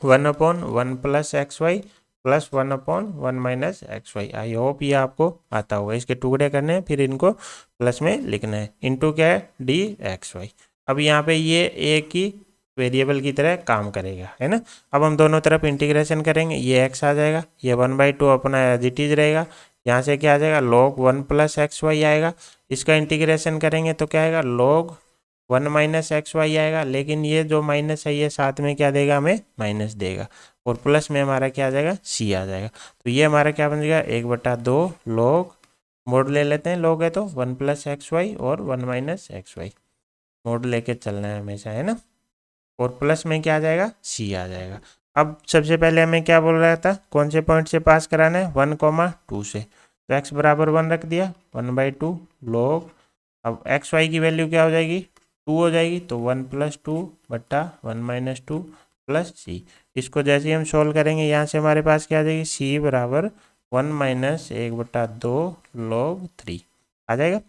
A: 1/1 plus x y plus 1/1 minus x y. I hope ये आपको आता होगा। इसके टुकड़े करने हैं, फिर इनको प्लस में लिखना है, इंटू क्या है, डी एक्स वाई। अब यहाँ पे ये एक ही वेरिएबल की तरह काम करेगा है ना। अब हम दोनों तरफ इंटीग्रेशन करेंगे, ये x आ जाएगा, ये 1/2 अपना एज इट इज रहेगा, यहाँ से क्या आ जाएगा, log 1 प्लस एक्स वाई आएगा। इसका इंटीग्रेशन करेंगे तो क्या आएगा, log 1 माइनस एक्स वाई आएगा, लेकिन ये जो माइनस है ये साथ में क्या देगा, हमें माइनस देगा, और प्लस में हमारा क्या आ जाएगा, सी आ जाएगा। तो ये हमारा क्या बन जाएगा, 1/2 log, मोड ले लेते हैं, log है तो 1 प्लस एक्स वाई और 1 माइनस एक्स वाई, मोड लेके चलना है हमेशा है ना, और प्लस में क्या आ जाएगा, सी आ जाएगा। अब सबसे पहले हमें क्या बोल रहा था, कौन से पॉइंट से पास कराना है, 1, 2 से, तो x बराबर 1 रख दिया, 1/2 log, अब एक्स वाई की वैल्यू क्या हो जाएगी, 2 हो जाएगी, तो 1 प्लस 2 बट्टा 1 माइनस 2 प्लस सी। इसको जैसे ही हम सोल्व करेंगे, यहाँ से हमारे पास क्या आ जाएगी, सी बराबर 1 माइनस 1/2 log 3 आ जाएगा।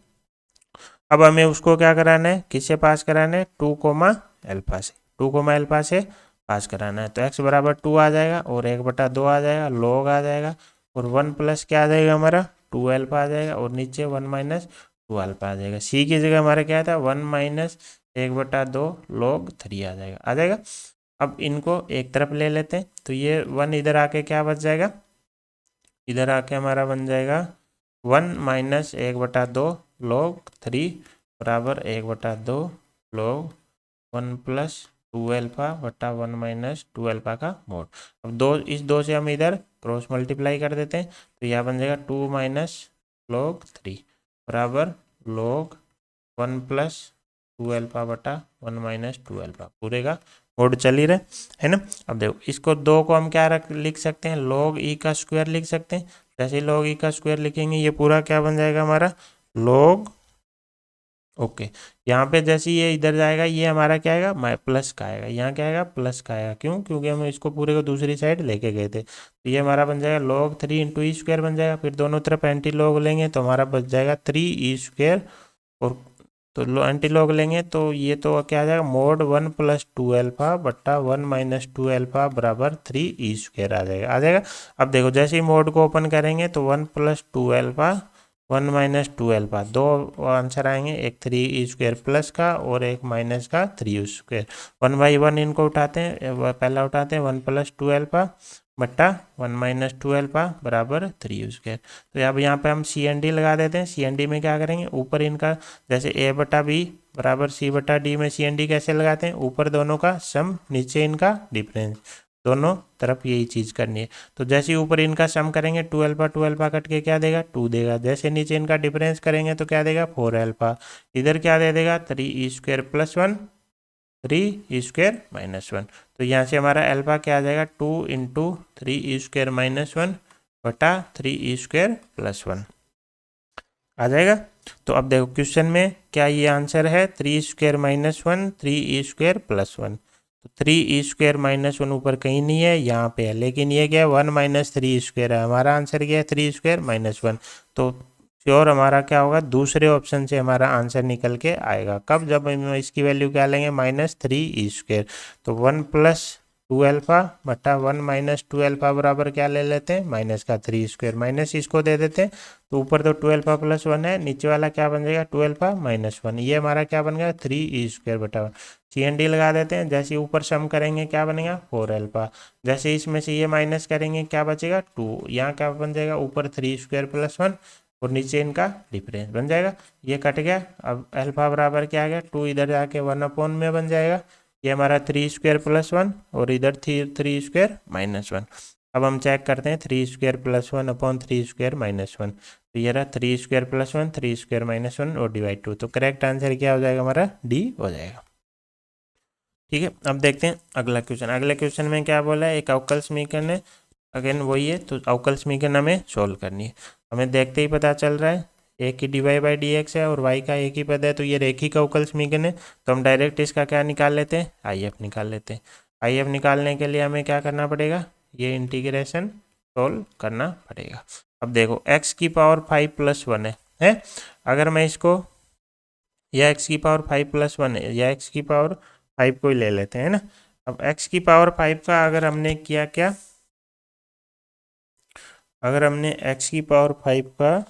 A: अब हमें उसको क्या कराना है, किससे पास कराना है, 2 अल्फा से, 2 अल्फा से पास कराना है, तो x बराबर 2 आ जाएगा और 1/2 आ जाएगा, log आ जाएगा, और 1 प्लस क्या आ जाएगा हमारा, 2 अल्फा आ जाएगा, और नीचे 1 माइनस 2 अल्फा आ जाएगा। सी की जगह हमारा क्या था, 1 माइनस 1/2 log 3 आ जाएगा, आ जाएगा। अब इनको एक तरफ ले लेते हैं, तो ये 1 इधर आके क्या बच जाएगा, इधर आके हमारा बन जाएगा 1 माइनस 1/2 log 3 बराबर 1/2 log 1 प्लस 2 अल्फा बटा 1 माइनस 2 अल्फा का मोड। अब इस दो से हम इधर क्रॉस मल्टीप्लाई कर देते हैं, तो यह बन जाएगा 2 माइनस log 3 बराबर log 1 प्लस 2 अल्फा बटा 1 माइनस 2 अल्फा, पूरे का मोड चल ही रहे है ना। अब देखो इसको दो को हम क्या लिख सकते हैं, log e का स्क्वायर लिख सकते हैं। जैसे log e का स्क्वायर लिखेंगे, ये पूरा क्या बन जाएगा हमारा, log, ओके। यहाँ पे जैसे ये इधर जाएगा, ये हमारा क्या आएगा, प्लस का आएगा, यहाँ क्या आएगा, प्लस का आएगा, क्यों, क्योंकि हम इसको पूरे को दूसरी साइड लेके गए थे। तो ये हमारा बन जाएगा log 3 इंटू ई स्क्वायर बन जाएगा, फिर दोनों तरफ एंटी लॉग लेंगे तो हमारा बच जाएगा 3 ई स्क्वायर, और तो एंटी लॉग लेंगे तो ये तो क्या आ जाएगा, मोड 1 प्लस 2 अल्फा बट्टा 1 माइनस 2 अल्फा बराबर 3 ई स्क्वायर आ जाएगा। अब देखो जैसे ही मोड को ओपन करेंगे तो 1 प्लस 2 अल्फा 1 माइनस 2 अल्फा, दो आंसर आएंगे, एक 3 ई स्क्वायर प्लस का और एक माइनस का 3 ई स्क्वायर। 1/1 इनको उठाते हैं, पहला उठाते हैं 1 प्लस 2 अल्फा बट्टा 1 माइनस 2 अल्फा बराबर 3 ई स्क्वायर। तो अब यहाँ पे हम सी एन डी लगा देते हैं। सी एन डी में क्या करेंगे, ऊपर इनका जैसे ए बटा बी बराबर सी बटा डी में सी एन डी कैसे लगाते हैं, ऊपर दोनों का सम नीचे इनका डिफरेंस, दोनों तरफ यही चीज़ करनी है। तो जैसे ही ऊपर इनका सम करेंगे 2 अल्फा कट के क्या देगा, 2 देगा, जैसे नीचे इनका डिफरेंस करेंगे तो क्या देगा, 4 अल्फा, इधर क्या दे देगा, 3 E square plus 1 3 E square minus 1। तो यहाँ से हमारा अल्फा क्या आ जाएगा, 2 इंटू 3 ई स्क्वायर माइनस 1 बटा 3 ई स्क्वायर प्लस 1 आ जाएगा। तो अब देखो क्वेश्चन में क्या ये आंसर है, 3 square minus 1 3 E square plus 1, तो 3 ई स्क्वायर माइनस 1 ऊपर कहीं नहीं है, यहाँ पे है, लेकिन ये क्या है 1 माइनस 3 स्क्वायर है, हमारा आंसर क्या है 3 स्क्वायर माइनस 1। तो श्योर हमारा क्या होगा, दूसरे ऑप्शन से हमारा आंसर निकल के आएगा। कब, जब हम इसकी वैल्यू क्या लेंगे, -3 ई स्क्वायर, तो 1 प्लस 2 अल्फा बटा 1 माइनस 2 अल्फा बराबर क्या ले लेते हैं, माइनस का 3 स्क्वायर, माइनस इसको दे देते हैं, तो ऊपर तो 2 अल्फा प्लस 1 है, नीचे वाला क्या बन जाएगा 2 अल्फा माइनस 1, ये हमारा क्या बन गया 3 ई स्क्वायर बटा 1। सी एन डी लगा देते हैं, जैसे ऊपर सम करेंगे क्या बनेगा 4 अल्फा, जैसे इसमें से ये माइनस करेंगे क्या बचेगा 2, यहाँ क्या बन जाएगा ऊपर 3 स्क्वायर प्लस 1 और नीचे इनका डिफरेंस बन जाएगा, ये कट गया। अब अल्फा बराबर क्या आ गया 2, इधर जाके 1/, में बन जाएगा, ये हमारा 3 स्क्वायर प्लस 1 और इधर 3 स्क्वायर माइनस 1। अब हम चेक करते हैं 3² + 1 अपॉन 3² - 1, तो ये रहा 3² + 1 3² - 1 और डिवाइड 2, तो करेक्ट आंसर क्या हो जाएगा हमारा डी हो जाएगा। ठीक है, अब देखते हैं अगला क्वेश्चन। अगले क्वेश्चन में क्या बोला है, एक अवकल समीकरण है, अगेन वही है, तो अवकल समीकरण हमें सोल्व करनी है। हमें देखते ही पता चल रहा है ए की dy/dx है और y का एक ही पद है, तो ये रेखिक अवकल समीकरण है, तो हम डायरेक्ट इसका क्या निकाल लेते हैं, IF निकाल लेते हैं। IF निकालने के लिए हमें क्या करना पड़ेगा, ये इंटीग्रेशन सोल्व करना पड़ेगा। अब देखो x की पावर 5 + 1 है? अगर मैं इसको, या x की पावर 5 + 1 है, या x की पावर 5 को ही ले लेते हैं ना। अब x की पावर 5 का अगर हमने किया क्या, अगर हमने x की पावर 5 का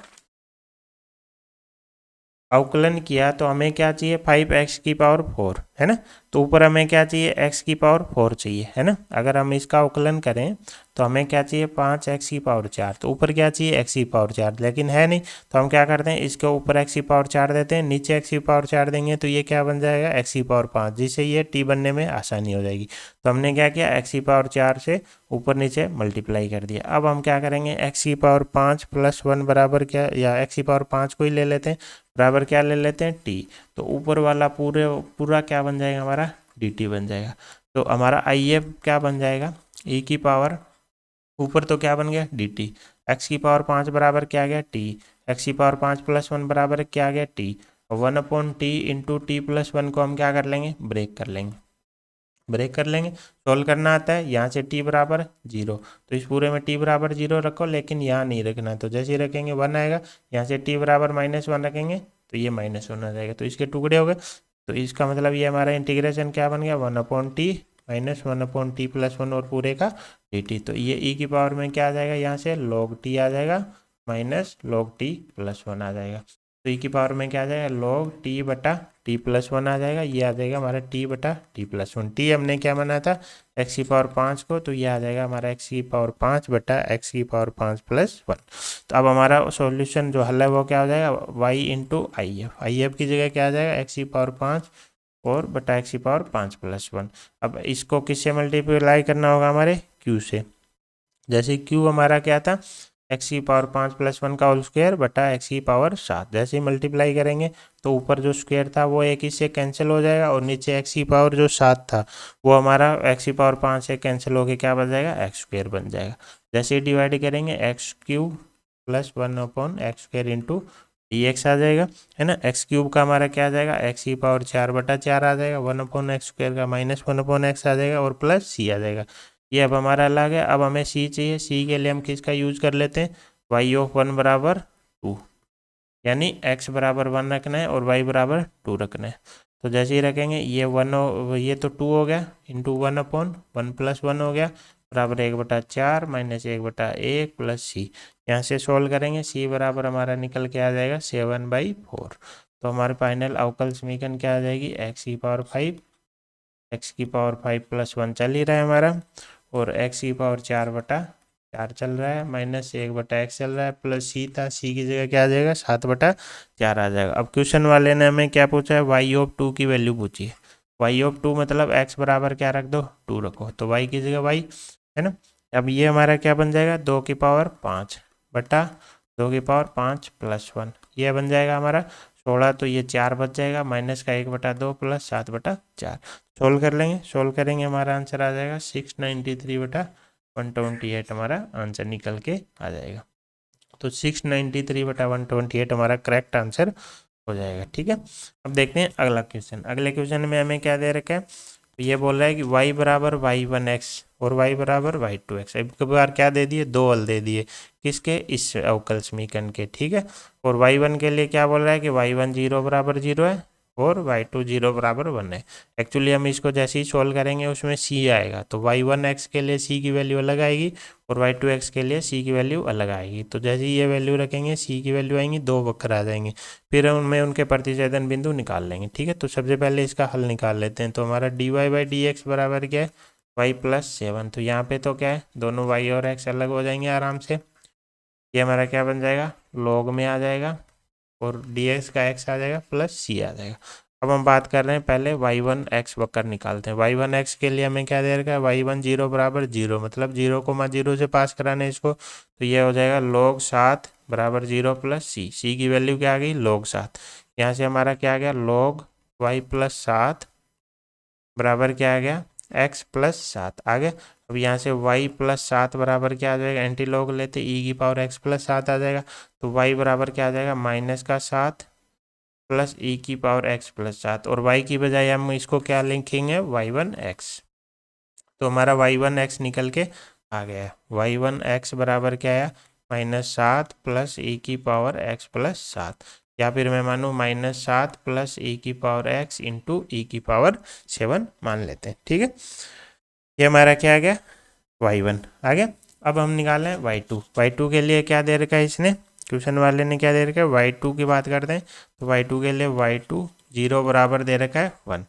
A: अवकलन किया तो हमें क्या चाहिए, 5x की पावर 4 है ना, तो ऊपर हमें क्या चाहिए, x की पावर 4 चाहिए है ना। अगर हम इसका अवकलन करें तो हमें क्या चाहिए, 5x की पावर 4, तो ऊपर क्या चाहिए, x की पावर 4, लेकिन है नहीं, तो हम क्या करते हैं, इसके ऊपर x की पावर 4 देते हैं, नीचे x की पावर 4 देंगे, तो ये क्या बन जाएगा, x की पावर 5, जिससे ये t बनने में आसानी हो जाएगी। तो हमने क्या किया, x की पावर 4 से ऊपर नीचे मल्टीप्लाई कर दिया। अब हम क्या करेंगे, x की पावर 5 + 1 बराबर क्या, या x की पावर 5 को ही ले लेते हैं, बराबर क्या ले लेते हैं, t, तो ऊपर वाला पूरा क्या बन जाएगा हमारा, dt बन जाएगा। तो हमारा IF क्या बन जाएगा, e की पावर, ऊपर तो क्या बन गया dt, x की पावर 5 बराबर क्या आ गया t, x की पावर 5 + 1 बराबर क्या आ गया t, 1/t इंटू t+1 को हम क्या कर लेंगे, ब्रेक कर लेंगे, ब्रेक कर लेंगे, सोल्व करना आता है। यहाँ से t बराबर 0, तो इस पूरे में t बराबर 0 रखो, लेकिन यहाँ नहीं रखना है, तो जैसे ही रखेंगे 1 आएगा, यहाँ से t बराबर -1 रखेंगे तो ये -1 आ जाएगा, तो इसके टुकड़े हो गए। तो इसका मतलब ये हमारा इंटीग्रेशन क्या बन गया, 1/t -1/t + 1 और पूरे का dt, तो ये e की पावर में क्या आ जाएगा, यहाँ से log t आ जाएगा माइनस log t + 1 आ जाएगा, तो e की पावर में क्या आ जाएगा, log t/t+1 आ जाएगा, ये आ जाएगा हमारा t/t+1। t हमने क्या माना था, x की पावर 5 को, तो ये आ जाएगा हमारा x की पावर 5/x की पावर 5 + 1। तो अब हमारा सॉल्यूशन जो हल है वो क्या हो जाएगा, y × IF की जगह क्या आ जाएगा, x की पावर 5 और बटा x की पावर 5 + 1। अब इसको किससे मल्टीप्लाई करना होगा, हमारे q से, जैसे q हमारा क्या था, x की पावर 5 + 1 का होल स्क्वायर बटा x की पावर 7, जैसे ही मल्टीप्लाई करेंगे तो ऊपर जो स्क्वायर था वो एक इससे कैंसिल हो जाएगा, और नीचे x की पावर जो 7 था वो हमारा x की पावर 5 से कैंसिल होकर क्या बन जाएगा, x² बन जाएगा। जैसे ही डिवाइड करेंगे x³ + 1/x² इंटू dx आ जाएगा, है ना। x³ का हमारा क्या आ जाएगा, x की पावर 4/4 आ जाएगा, 1/x² का -1/x आ जाएगा, और प्लस c आ जाएगा। ये अब हमारा अलग है। अब हमें c चाहिए, c के लिए हम किसका यूज कर लेते हैं, y(1 = 2), यानी x बराबर 1 रखना है और y बराबर 2 रखना है। तो जैसे ही रखेंगे ये 1 ये तो 2 हो गया, इंटू 1/1 + 1 हो गया, बराबर 1/4 माइनस 1/1 प्लस c। यहाँ से सोल्व करेंगे, c बराबर हमारा निकल के आ जाएगा 7/4। तो हमारे फाइनल अवकल समीकरण क्या आ जाएगी, x की पावर 5 + 1 चल ही रहा है हमारा, और x की पावर 4/4 चल रहा है, माइनस 1/x चल रहा है, प्लस c था, c की जगह क्या आ जाएगा, 7/4 आ जाएगा। अब क्वेश्चन वाले ने हमें क्या पूछा है, y(2) की वैल्यू पूछी है। y(2) मतलब x बराबर क्या रख दो, 2 रखो, तो y की जगह y है ना। अब ये हमारा क्या बन जाएगा, 2 की पावर 5 बटा 2 की पावर 5 + 1, ये बन जाएगा हमारा 16, तो ये 4 बच जाएगा, माइनस का 1/2 प्लस 7/4। सोल्व कर लेंगे, सोल्व करेंगे हमारा आंसर आ जाएगा 693/128 हमारा आंसर निकल के आ जाएगा। तो 693/128 हमारा करेक्ट आंसर हो जाएगा। ठीक है, अब देखते हैं अगला क्वेश्चन। अगले क्वेश्चन में हमें क्या दे रखा है, तो ये बोल रहा है कि y बराबर y1x और y बराबर y2x। एक बार क्या दे दिए, दो हल दे दिए, किसके, इस अवकल समीकरण के। ठीक है, और y1 के लिए क्या बोल रहा है कि y1 0 बराबर 0 है और y2 0 बराबर 1 है। एक्चुअली हम इसको जैसे ही सोल्व करेंगे उसमें c आएगा, तो y1x के लिए c की वैल्यू अलग आएगी और y2x के लिए c की वैल्यू अलग आएगी। तो जैसे ही ये वैल्यू रखेंगे c की वैल्यू आएंगी, दो वक्र आ जाएंगे, फिर उनमें उनके प्रतिच्छेदन बिंदु निकाल लेंगे। ठीक है, तो सबसे पहले इसका हल निकाल लेते हैं। तो हमारा dy/dx बराबर क्या है, y + 7, तो यहाँ पे तो क्या है, दोनों y और x अलग हो जाएंगे आराम से। ये हमारा क्या बन जाएगा, log में आ जाएगा, और dx का x आ जाएगा प्लस c आ जाएगा। अब हम बात कर रहे हैं पहले y1x वक्र निकालते हैं। y1x के लिए हमें क्या दे रखा है, y1 0 बराबर 0, मतलब 0,0 से पास कराना है इसको, तो ये हो जाएगा log 7 बराबर 0 प्लस c की वैल्यू क्या आ गई, log 7। यहाँ से हमारा क्या आ गया, log y प्लस 7 बराबर क्या आ गया, x प्लस 7 आ गया। अब यहाँ से y प्लस 7 बराबर क्या आ जाएगा, एंटी लॉग लेते e की पावर x प्लस 7 आ जाएगा, तो y बराबर क्या आ जाएगा, -7 प्लस e की पावर x प्लस 7, और y की बजाय हम इसको क्या लिखेंगे, y1x। तो हमारा y1x निकल के आ गया। y1x बराबर क्या है, -7 प्लस e की पावर x प्लस 7, या फिर मैं मानूँ -7 प्लस e की पावर x इंटू e की पावर 7 मान लेते हैं। ठीक है, ये हमारा क्या आ गया, y1 आ गया। अब हम निकालें y2। y2 के लिए क्या दे रखा है इसने, क्वेश्चन वाले ने क्या दे रखा है, y2 की बात करते हैं। तो y2 के लिए y2 0 बराबर दे रखा है 1,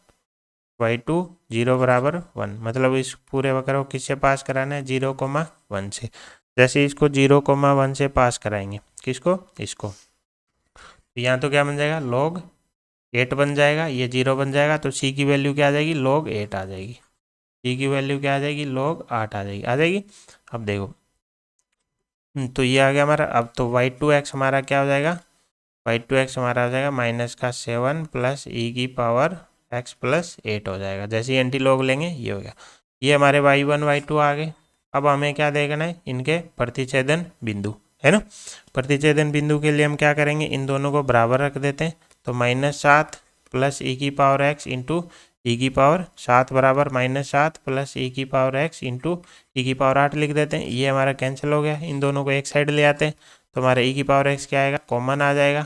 A: y2 0 बराबर 1, मतलब इस पूरे वक्र को किससे पास कराना है, 0,1 से। जैसे इसको 0,1 से पास कराएंगे, किसको, इसको, तो यहाँ तो क्या बन जाएगा, log 8 बन जाएगा, ये 0 बन जाएगा, तो c की वैल्यू क्या आ जाएगी, log 8 आ जाएगी। c की वैल्यू क्या आ जाएगी, log 8 आ जाएगी, आ जाएगी। अब देखो, तो ये आ गया हमारा। अब तो y2x हमारा क्या हो जाएगा, y2x हमारा हो जाएगा -7 प्लस e की पावर x प्लस 8 हो जाएगा। जैसे ही एंटी लॉग लेंगे ये हो गया। ये हमारे y1 y2 आ गए। अब हमें क्या देखना है, इनके प्रतिच्छेदन बिंदु, है ना। प्रतिच्छेदन बिंदु के लिए हम क्या करेंगे, इन दोनों को बराबर रख देते हैं। तो -7 प्लस e की पावर x इंटू ई की पावर 7 बराबर -7 प्लस e की पावर x इंटू ई की पावर 8 लिख देते हैं। ये हमारा कैंसिल हो गया, इन दोनों को एक साइड ले आते हैं, तो हमारे e की पावर x क्या आएगा, कॉमन आ जाएगा,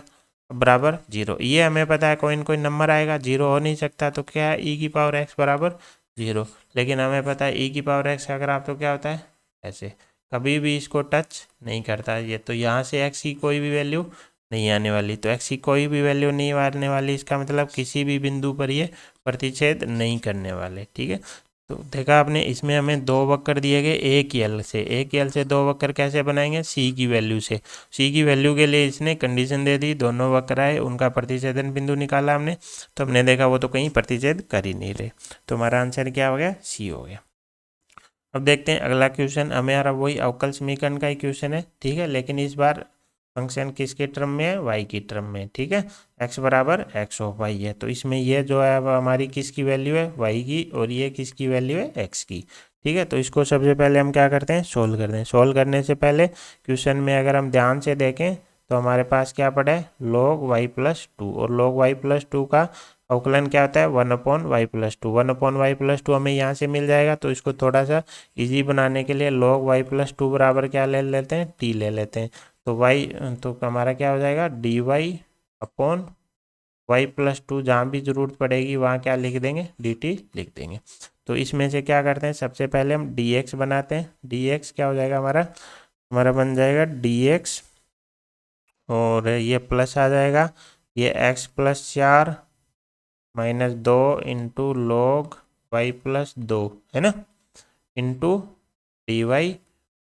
A: बराबर 0। ये हमें पता है कोई न कोई नंबर आएगा, 0 हो नहीं सकता, तो क्या है, e की पावर x बराबर 0। लेकिन हमें पता है e की पावर x अगर आप, तो क्या होता है, ऐसे कभी भी इसको टच नहीं करता ये, तो यहाँ से x की कोई भी वैल्यू नहीं आने वाली। तो x की कोई भी वैल्यू नहीं आने वाली, इसका मतलब किसी भी बिंदु पर ये प्रतिच्छेद नहीं करने वाले। ठीक है, तो देखा आपने, इसमें हमें दो वक्र दिए गए एक ही एल से। एक ही एल से दो वक्र कैसे बनाएंगे, सी की वैल्यू से। सी की वैल्यू के लिए इसने कंडीशन दे दी, दोनों वक्र आए, उनका प्रतिच्छेदन बिंदु निकाला हमने, तो हमने देखा वो तो कहीं प्रतिच्छेद कर ही नहीं रहे, तो हमारा आंसर क्या हो गया, सी हो गया। अब देखते हैं अगला क्वेश्चन, हमारा वही अवकल समीकरण का ही क्वेश्चन है। ठीक है, लेकिन इस बार फंक्शन किसके टर्म में है, y की टर्म में। ठीक है, x बराबर x ऑफ y है, तो इसमें ये जो है वो हमारी किसकी वैल्यू है, y की, और ये किसकी वैल्यू है, x की। ठीक है, तो इसको सबसे पहले हम क्या करते हैं, सोल्व करते हैं। सोल्व करने से पहले क्वेश्चन में अगर हम ध्यान से देखें तो हमारे पास क्या पड़ा है, log y प्लस 2, और log y प्लस 2 का अवकलन क्या होता है, 1/y प्लस 2। 1/y प्लस 2 हमें यहाँ से मिल जाएगा, तो इसको थोड़ा सा इजी बनाने के लिए log y प्लस 2 बराबर क्या ले लेते हैं, t ले लेते हैं। तो y, तो हमारा क्या हो जाएगा, dy अपॉन y प्लस 2, जहाँ भी जरूरत पड़ेगी वहाँ क्या लिख देंगे, dt लिख देंगे। तो इसमें से क्या करते हैं, सबसे पहले हम dx बनाते हैं। dx क्या हो जाएगा हमारा बन जाएगा dx, और ये प्लस आ जाएगा, ये x plus 4 -2 into log y plus 2, है ना, इंटू डी वाई,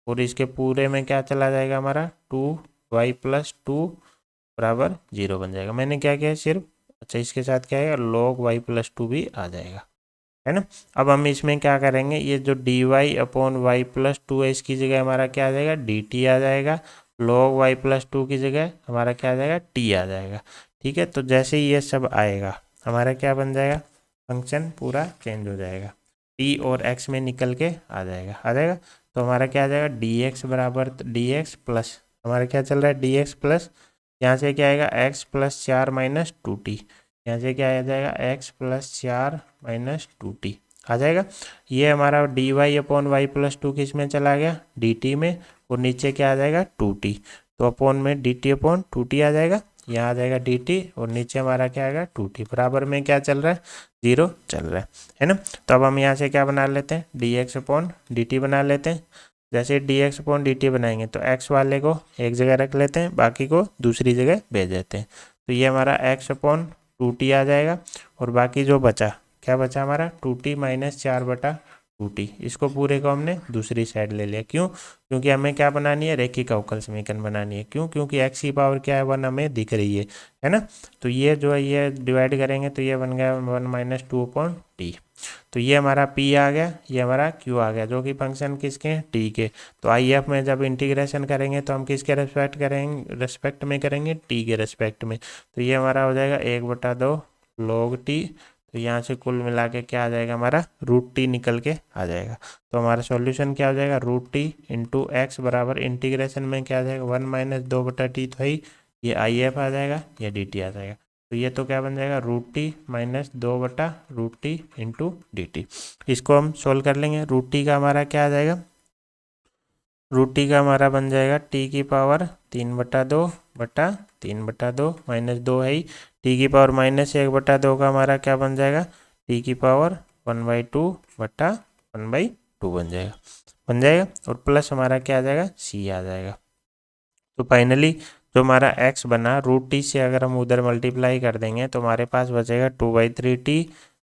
A: और इसके पूरे में क्या चला जाएगा हमारा, 2y प्लस 2 बराबर 0 बन जाएगा। मैंने क्या किया सिर्फ, अच्छा इसके साथ क्या है, log y प्लस 2 भी आ जाएगा, है ना। अब हम इसमें क्या करेंगे, ये जो d y upon y plus 2 है, इसकी जगह हमारा क्या आ जाएगा, डी टी आ जाएगा। log y प्लस 2 की जगह हमारा क्या आ जाएगा, t आ जाएगा। ठीक है, तो जैसे ही ये सब आएगा हमारा क्या बन जाएगा, फंक्शन पूरा चेंज हो जाएगा, t और x में निकल के आ जाएगा। तो हमारा क्या आ जाएगा, dx बराबर dx प्लस, हमारा क्या चल रहा है, dx प्लस, यहाँ से क्या आएगा, x प्लस 4 माइनस 2t, यहाँ से क्या आ जाएगा, x प्लस 4 माइनस 2t आ जाएगा। ये हमारा d y upon y plus 2 किस में चला गया, dt में, और नीचे क्या आ जाएगा, 2t, तो अपॉन में dt अपॉन 2t आ जाएगा, यहाँ आ जाएगा dt, और नीचे हमारा क्या आएगा, 2t, बराबर में क्या चल रहा है, 0 चल रहा है ना। तो अब हम यहाँ से क्या बना लेते हैं, dx अपॉन dt बना लेते हैं। जैसे dx अपॉन dt बनाएंगे तो x वाले को एक जगह रख लेते हैं, बाकी को दूसरी जगह भेज देते हैं, तो ये हमारा x अपॉन 2t आ जाएगा, और बाकी जो बचा, क्या बचा हमारा, 2t माइनस 4 बटा 2t। इसको पूरे को हमने दूसरी साइड ले लिया। क्यों? क्योंकि हमें क्या बनानी है, रेखिक अवकल समीकरण बनानी है। क्यों? क्योंकि x की पावर क्या है, 1 हमें दिख रही है ना। तो ये जो है ये डिवाइड करेंगे तो ये बन गया 1 माइनस 2/t। तो ये हमारा p आ गया, ये हमारा q आ गया, जो कि फंक्शन किसके हैं, t के। तो IF में जब इंटीग्रेशन करेंगे तो हम किसके रेस्पेक्ट में करेंगे, t के रेस्पेक्ट में। तो ये हमारा हो जाएगा 1/2 log t। तो यहाँ से कुल मिला के क्या आ जाएगा, हमारा √t निकल के आ जाएगा। तो हमारा सॉल्यूशन क्या हो जाएगा, √t इंटू एक्स बराबर इंटीग्रेशन में क्या आ जाएगा, 1 माइनस 2/t। तो ही ये IF आ जाएगा, ये dt आ जाएगा। तो ये तो क्या बन जाएगा, √t minus 2/√t into dt। इसको हम सोल्व कर लेंगे। √t का हमारा क्या आ जाएगा, √t का हमारा बन जाएगा t की पावर 3/2 माइनस 2 है ही, t की पावर माइनस 1/2 का हमारा क्या बन जाएगा, t की पावर 1/2 बन जाएगा। और प्लस हमारा क्या आ जाएगा, c आ जाएगा। तो फाइनली जो हमारा x बना √t से अगर हम उधर मल्टीप्लाई कर देंगे तो हमारे पास बचेगा 2/3t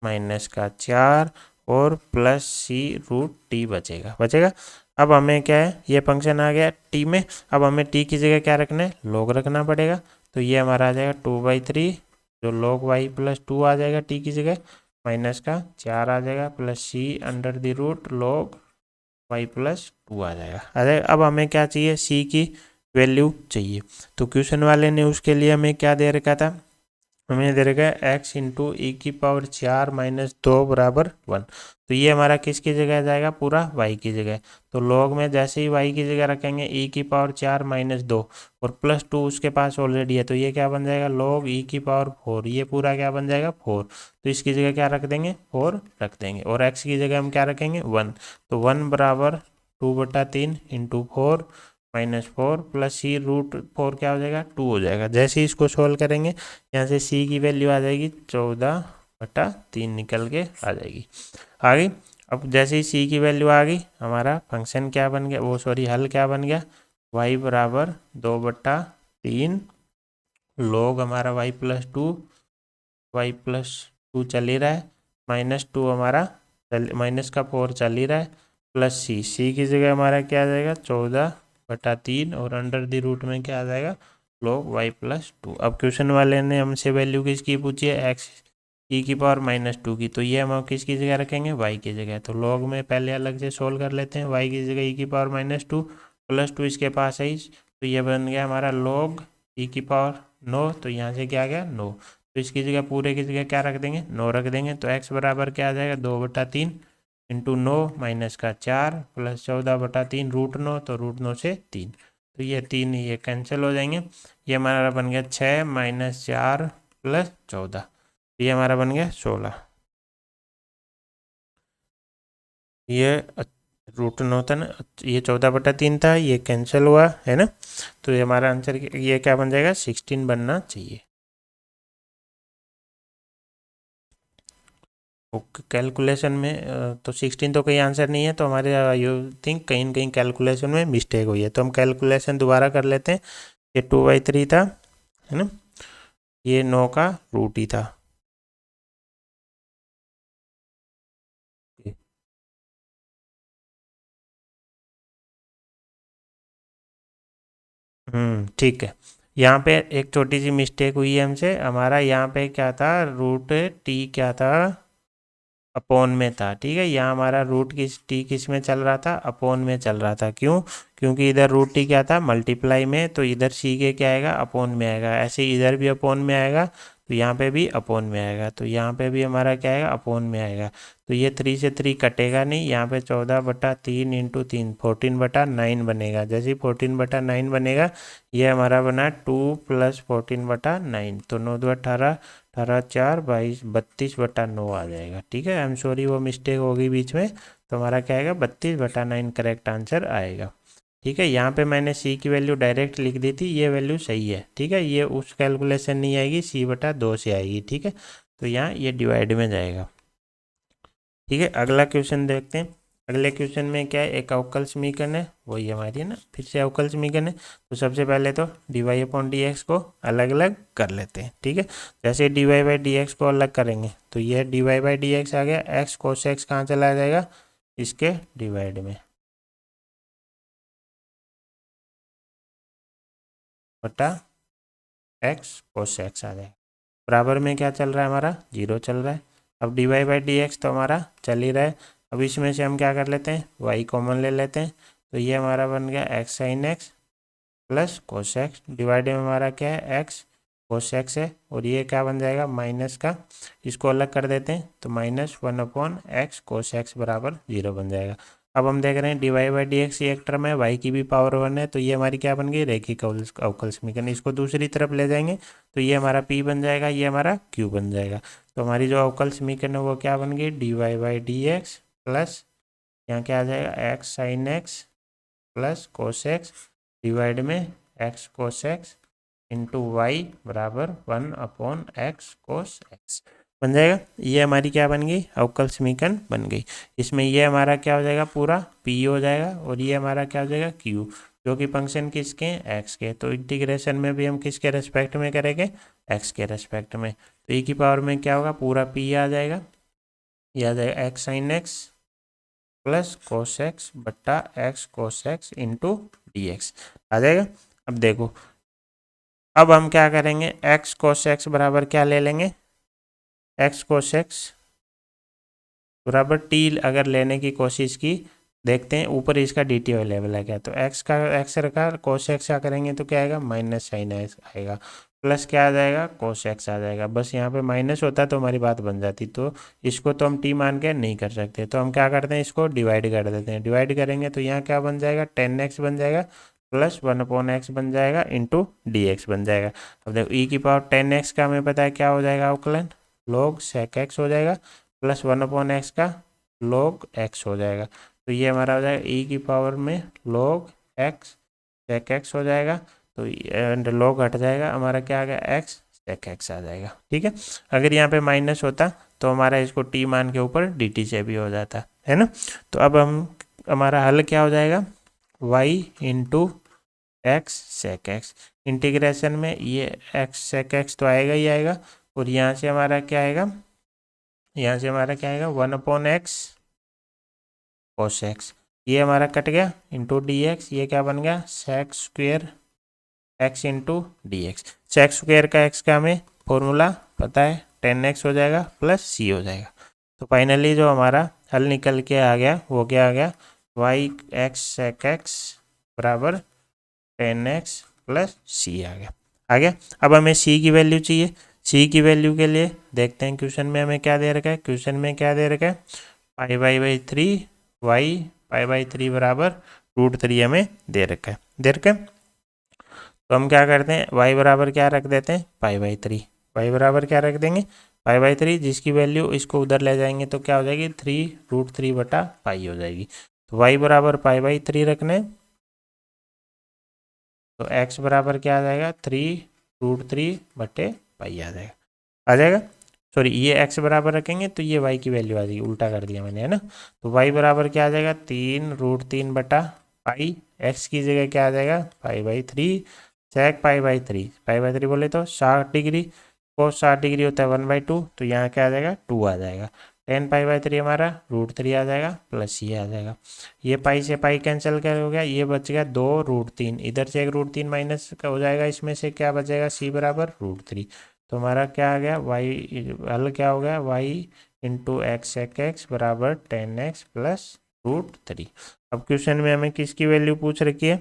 A: माइनस का 4 और प्लस c√t बचेगा। अब हमें क्या है, ये फंक्शन आ गया t में। अब हमें t की जगह क्या रखना है, log रखना पड़ेगा। तो ये हमारा आ जाएगा 2/3 जो log y प्लस 2 आ जाएगा t की जगह, माइनस का 4 आ जाएगा, plus c under the root log y plus 2 आ जाएगा। अब हमें क्या चाहिए, c की वैल्यू चाहिए। तो क्वेश्चन वाले ने उसके लिए हमें क्या दे रखा था, हमें दे रखा है x इंटू ई की पावर 4 माइनस 2 बराबर 1। तो ये हमारा किसकी जगह जाएगा, पूरा y की जगह। तो log में जैसे ही y की जगह रखेंगे e की पावर 4 माइनस 2 और प्लस 2 उसके पास ऑलरेडी है, तो ये क्या बन जाएगा, log e की पावर 4। ये पूरा क्या बन जाएगा, 4। तो इसकी जगह क्या रख देंगे, 4 रख देंगे। और x की जगह हम क्या रखेंगे, 1। तो 1 बराबर 2/3 इंटू 4 माइनस 4 प्लस c√4 क्या हो जाएगा, 2 हो जाएगा। जैसे ही इसको सोल्व करेंगे यहाँ से c की वैल्यू आ जाएगी 14/3 निकल के आ जाएगी। आ गई। अब जैसे ही c की वैल्यू आ गई, हमारा फंक्शन क्या बन गया, हल क्या बन गया, y बराबर 2/3 log हमारा y प्लस 2 चल ही रहा है, माइनस 2 हमारा माइनस का 4 चल ही रहा है, प्लस c की जगह हमारा क्या आ जाएगा, 14/3 और अंडर द रूट में क्या आ जाएगा, log y प्लस 2। अब क्वेश्चन वाले ने हमसे वैल्यू किसकी पूछी है, x e की पावर माइनस 2 की। तो ये हम किसकी जगह रखेंगे, y की जगह। तो log में पहले अलग से सोल्व कर लेते हैं, y की जगह e की पावर माइनस 2 प्लस 2 इसके पास है। तो ये बन गया हमारा log e की पावर 9। तो यहाँ से क्या आ गया, 9। तो इसकी जगह पूरे की जगह क्या रख देंगे, 9 रख देंगे। तो x बराबर क्या आ जाएगा, 2/3 इंटू 9 माइनस का 4 प्लस 14/3 √9। तो √9 से 3, तो ये 3 ये कैंसिल हो जाएंगे। ये हमारा बन गया 6 माइनस 4 प्लस 14, ये हमारा बन गया 16। ये √9 था ना, ये 14/3 था, ये कैंसिल हुआ है ना। तो ये हमारा आंसर ये क्या बन जाएगा, 16 बनना चाहिए। कैलकुलेशन में तो 16 तो कोई आंसर नहीं है, तो हमारे यू थिंक कहीं कहीं कैलकुलेशन में मिस्टेक हुई है। तो हम कैलकुलेशन दोबारा कर लेते हैं। ये 2/3 था, है ना, ये 9 का रूट ही था। ठीक है। यहाँ पे एक छोटी सी मिस्टेक हुई है हमसे, हमारा यहाँ पे क्या था, √t क्या था, अपोन में था। ठीक है, यहाँ हमारा किस में चल रहा था, अपोन में चल रहा था। क्यों? क्योंकि इधर √t क्या था, मल्टीप्लाई में, तो इधर c के क्या आएगा, अपोन में आएगा। ऐसे इधर भी अपोन में आएगा, तो यहाँ पे भी अपोन में आएगा। तो यहाँ पे भी हमारा क्या आएगा, अपोन में आएगा। तो ये 3 से 3 कटेगा नहीं, यहाँ पे 14/3 इंटू 3 14/9 बनेगा। जैसे ही 14/9 बनेगा, ये हमारा बना 2 प्लस 14/9, तो 9 2 18 18 4 22 32/9 आ जाएगा। ठीक है, आई एम सॉरी वो मिस्टेक होगी बीच में। तो हमारा क्या आएगा, 32/9 करेक्ट आंसर आएगा। ठीक है, यहाँ पे मैंने c की वैल्यू डायरेक्ट लिख दी थी, ये वैल्यू सही है। ठीक है, ये उस कैलकुलेशन नहीं आएगी, c/2 से आएगी। ठीक है, तो यहाँ ये डिवाइड में जाएगा। ठीक है, अगला क्वेश्चन देखते हैं। अगले क्वेश्चन में क्या है, एक अवकल समीकरण है, वही हमारी है ना, फिर से अवकल समीकरण है। तो सबसे पहले तो dy/dx को अलग अलग कर लेते हैं। ठीक है, जैसे dy/dx को अलग करेंगे तो ये dy/dx आ गया, x cos x कहाँ चला जाएगा, इसके डिवाइड में बटा एक्स कोस एक्स आ जाएगा। बराबर में क्या चल रहा है हमारा, 0 चल रहा है। अब d y by d x तो हमारा चल ही रहा है। अब इसमें से हम क्या कर लेते हैं, y कॉमन ले लेते हैं, तो ये हमारा बन गया x sine x plus cos x, divide में हमारा क्या है एक्स कोस एक्स है, और ये क्या बन जाएगा माइनस का, इसको अलग कर देते हैं तो -1/x कोस एक्स बराबर 0 बन जाएगा। अब हम देख रहे हैं d y by d x ये एक टर्म है, y की भी पावर 1 है, तो ये हमारी क्या बन गई रैखिक अवकल समीकरण। इसको दूसरी तरफ ले जाएंगे तो ये हमारा p बन जाएगा, ये हमारा q बन जाएगा। तो हमारी जो अवकल समीकरण है वो क्या बन गई, d y by d x plus यहाँ क्या आ जाएगा x sine x plus cos x divide में x cos x into y बराबर 1/x कोस एक्स बन जाएगा। ये हमारी क्या बन गई, अवकल समीकरण बन गई। इसमें ये हमारा क्या हो जाएगा, पूरा p हो जाएगा, और ये हमारा क्या हो जाएगा q, जो कि फंक्शन किसके, x के। तो इंटीग्रेशन में भी हम किसके रेस्पेक्ट में करेंगे, x के रेस्पेक्ट में। तो e की पावर में क्या होगा, पूरा p आ जाएगा, ये आ जाएगा x sine x plus cos x बट्टा x cos x into d x आ जाएगा। अब देखो, अब हम क्या करेंगे, एक्स कोस एक्स बराबर क्या ले लेंगे, एक्स कोस एक्स बराबर टी अगर लेने की कोशिश की, देखते हैं ऊपर इसका डी टी अवेलेबल है क्या, तो एक्स का एक्स रखा, कोस एक्स का करेंगे तो क्या आएगा माइनस साइन एक्स आएगा, प्लस क्या आ जाएगा कोस एक्स आ जाएगा। बस यहाँ पे माइनस होता तो हमारी बात बन जाती, तो इसको तो हम टी मान के नहीं कर सकते, तो हम क्या करते हैं इसको डिवाइड कर देते हैं। डिवाइड करेंगे तो यहाँ क्या बन जाएगा 10x बन जाएगा प्लस 1/x बन जाएगा इंटू डी एक्स बन जाएगा। अब देखो ई की पावर 10x का हमें पता है क्या हो जाएगा अवकलन, log sec x हो जाएगा, प्लस 1/x का log x हो जाएगा। तो ये हमारा हो जाएगा ई की पावर में log x sec x हो जाएगा, तो log हट जाएगा, हमारा क्या आ गया x sec x आ जाएगा। ठीक है, अगर यहाँ पे माइनस होता तो हमारा इसको t मान के ऊपर dt से भी हो जाता है ना। तो अब हम हमारा हल क्या हो जाएगा, y into x sec x, integration में ये एक्स सेक एक्स तो आएगा ही आएगा, और यहाँ से हमारा क्या आएगा, यहाँ से हमारा क्या आएगा 1/x कोस एक्स, ये हमारा कट गया इंटू डी एक्स, ये क्या बन गया sec square x into d x. Sec square का एक्स का हमें फॉर्मूला पता है 10x हो जाएगा प्लस सी हो जाएगा। तो फाइनली जो हमारा हल निकल के आ गया वो क्या आ गया, वाई एक्स सेक एक्स बराबर 10x प्लस सी आ गया। अब हमें सी की वैल्यू चाहिए, सी की वैल्यू के लिए देखते हैं क्वेश्चन में हमें क्या दे रखा है, क्वेश्चन में क्या दे रखा है π/3 y π/3 बराबर √3 हमें दे रखा है। तो हम क्या करते हैं y बराबर क्या रख देते हैं π/3, y बराबर क्या रख देंगे π/3, जिसकी वैल्यू इसको उधर ले जाएंगे तो क्या हो जाएगी 3√3 बटा पाई हो जाएगी। तो y बराबर π/3 रखने, तो x बराबर क्या आ जाएगा 3√3 बटे पाई आ जाएगा। सॉरी, ये x बराबर रखेंगे तो ये y की वैल्यू आ जाएगी, उल्टा कर दिया मैंने है ना। तो y बराबर क्या आ जाएगा 3√3 बटा पाई, x की जगह क्या आ जाएगा π/3 सेक π/3 बोले तो 60 डिग्री, कोस 60 डिग्री होता है 1/2, तो यहाँ क्या आ जाएगा 2 आ जाएगा, 10 π/3 हमारा √3 आ जाएगा प्लस ये आ जाएगा, ये पाई से पाई कैंसिल कर हो गया, ये बच गया 2√3, इधर से एक √3 माइनस का हो जाएगा, इसमें से क्या बचेगा सी बराबर √3। तो हमारा क्या आ गया वाई, हल क्या हो गया y into x sec x बराबर 10x प्लस √3। अब क्वेश्चन में हमें किसकी वैल्यू पूछ रखी है,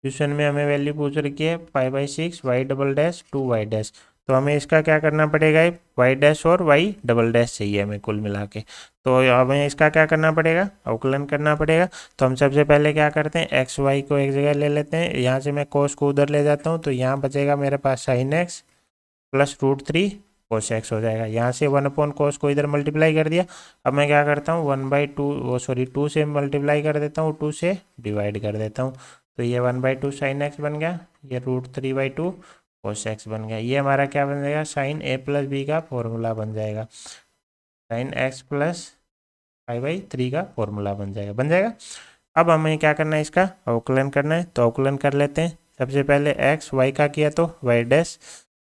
A: क्वेश्चन में हमें वैल्यू पूछ रखी है π/6 y′2y', तो हमें इसका क्या करना पड़ेगा, y' और y" चाहिए हमें कुल मिला के, तो हमें इसका क्या करना पड़ेगा अवकलन करना पड़ेगा। तो हम सबसे पहले क्या करते हैं एक्स वाई को एक जगह ले लेते हैं, यहाँ से मैं कोस को उधर ले जाता हूँ, तो यहाँ बचेगा मेरे पास sine x plus √3 cos x हो जाएगा, यहाँ से 1/cos को इधर मल्टीप्लाई कर दिया। अब मैं क्या करता हूँ 2 से मल्टीप्लाई कर देता हूँ, 2 से डिवाइड कर देता हूँ, तो ये 1/2 साइन एक्स बन गया, ये √3/2 कोस एक्स बन गया। ये हमारा क्या बन जाएगा साइन a प्लस बी का फॉर्मूला बन जाएगा, साइन x प्लस π/3 का फॉर्मूला बन जाएगा। अब हमें क्या करना है इसका अवकलन करना है, तो अवकलन कर लेते हैं। सबसे पहले x y का किया तो y'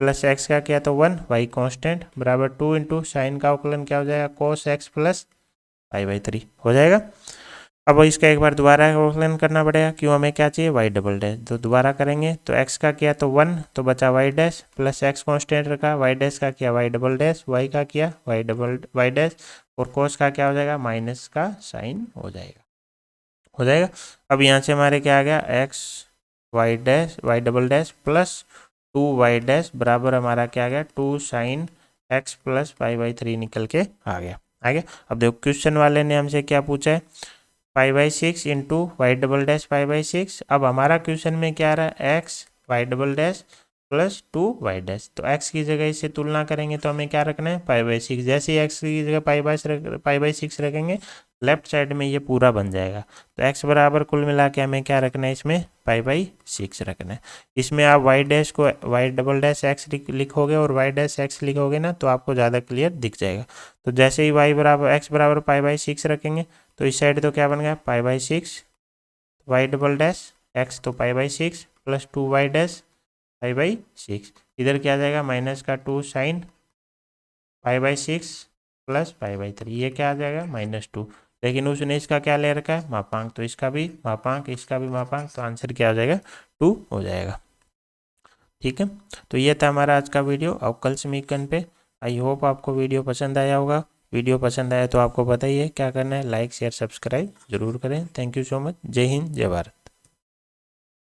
A: प्लस x का किया तो 1 y कांस्टेंट बराबर 2 इंटू साइन का अवकलन क्या हो जाएगा cos x प्लस π/3 हो जाएगा। अब इसका एक बार दोबारा अवकलन करना पड़ेगा, क्यों हमें क्या चाहिए y डबल डैश। तो दोबारा करेंगे तो x का किया तो 1 तो बचा y dash plus x constant रखा, y डैश का किया y डबल डैश, y का किया y डैश और cos का क्या हो जाएगा माइनस का साइन हो जाएगा। अब यहाँ से हमारे क्या आ गया x y double dash plus 2y dash बराबर हमारा क्या आ गया 2 साइन x प्लस π/3 निकल के आ गया। अब देखो क्वेश्चन वाले ने हमसे क्या पूछा है π/6 इंटू वाई डबल डैश π/6। अब हमारा क्वेश्चन में क्या आ रहा है x y double dash plus 2y dash, तो x की जगह इसे तुलना करेंगे तो हमें क्या रखना है π/6। जैसे ही x की जगह π/6 रखेंगे लेफ्ट साइड में ये पूरा बन जाएगा। तो x बराबर कुल मिला के हमें क्या रखना है इसमें π/6 रखना है। इसमें आप y डैश को y डबल डैश x लिखोगे और y डैश x लिखोगे ना तो आपको ज़्यादा क्लियर दिख जाएगा। तो जैसे ही x बराबर π/6 रखेंगे तो इस साइड तो क्या बन गया π/6 y डबल डैश x तो π/6 प्लस 2y डैश π/6, इधर क्या आ जाएगा माइनस का 2 साइन π/6 प्लस π/3, ये क्या आ जाएगा -2। लेकिन उसने इसका क्या ले रखा है मापांक, तो इसका भी मापांक इसका भी मापांक, तो आंसर क्या हो जाएगा 2 हो जाएगा। ठीक है, तो ये था हमारा आज का वीडियो अवकल समीकरण पे। आई होप आपको वीडियो पसंद आया होगा। वीडियो पसंद आया तो आपको पता ही है क्या करना है, लाइक शेयर सब्सक्राइब जरूर करें। Thank you so much. जय हिंद जय भारत।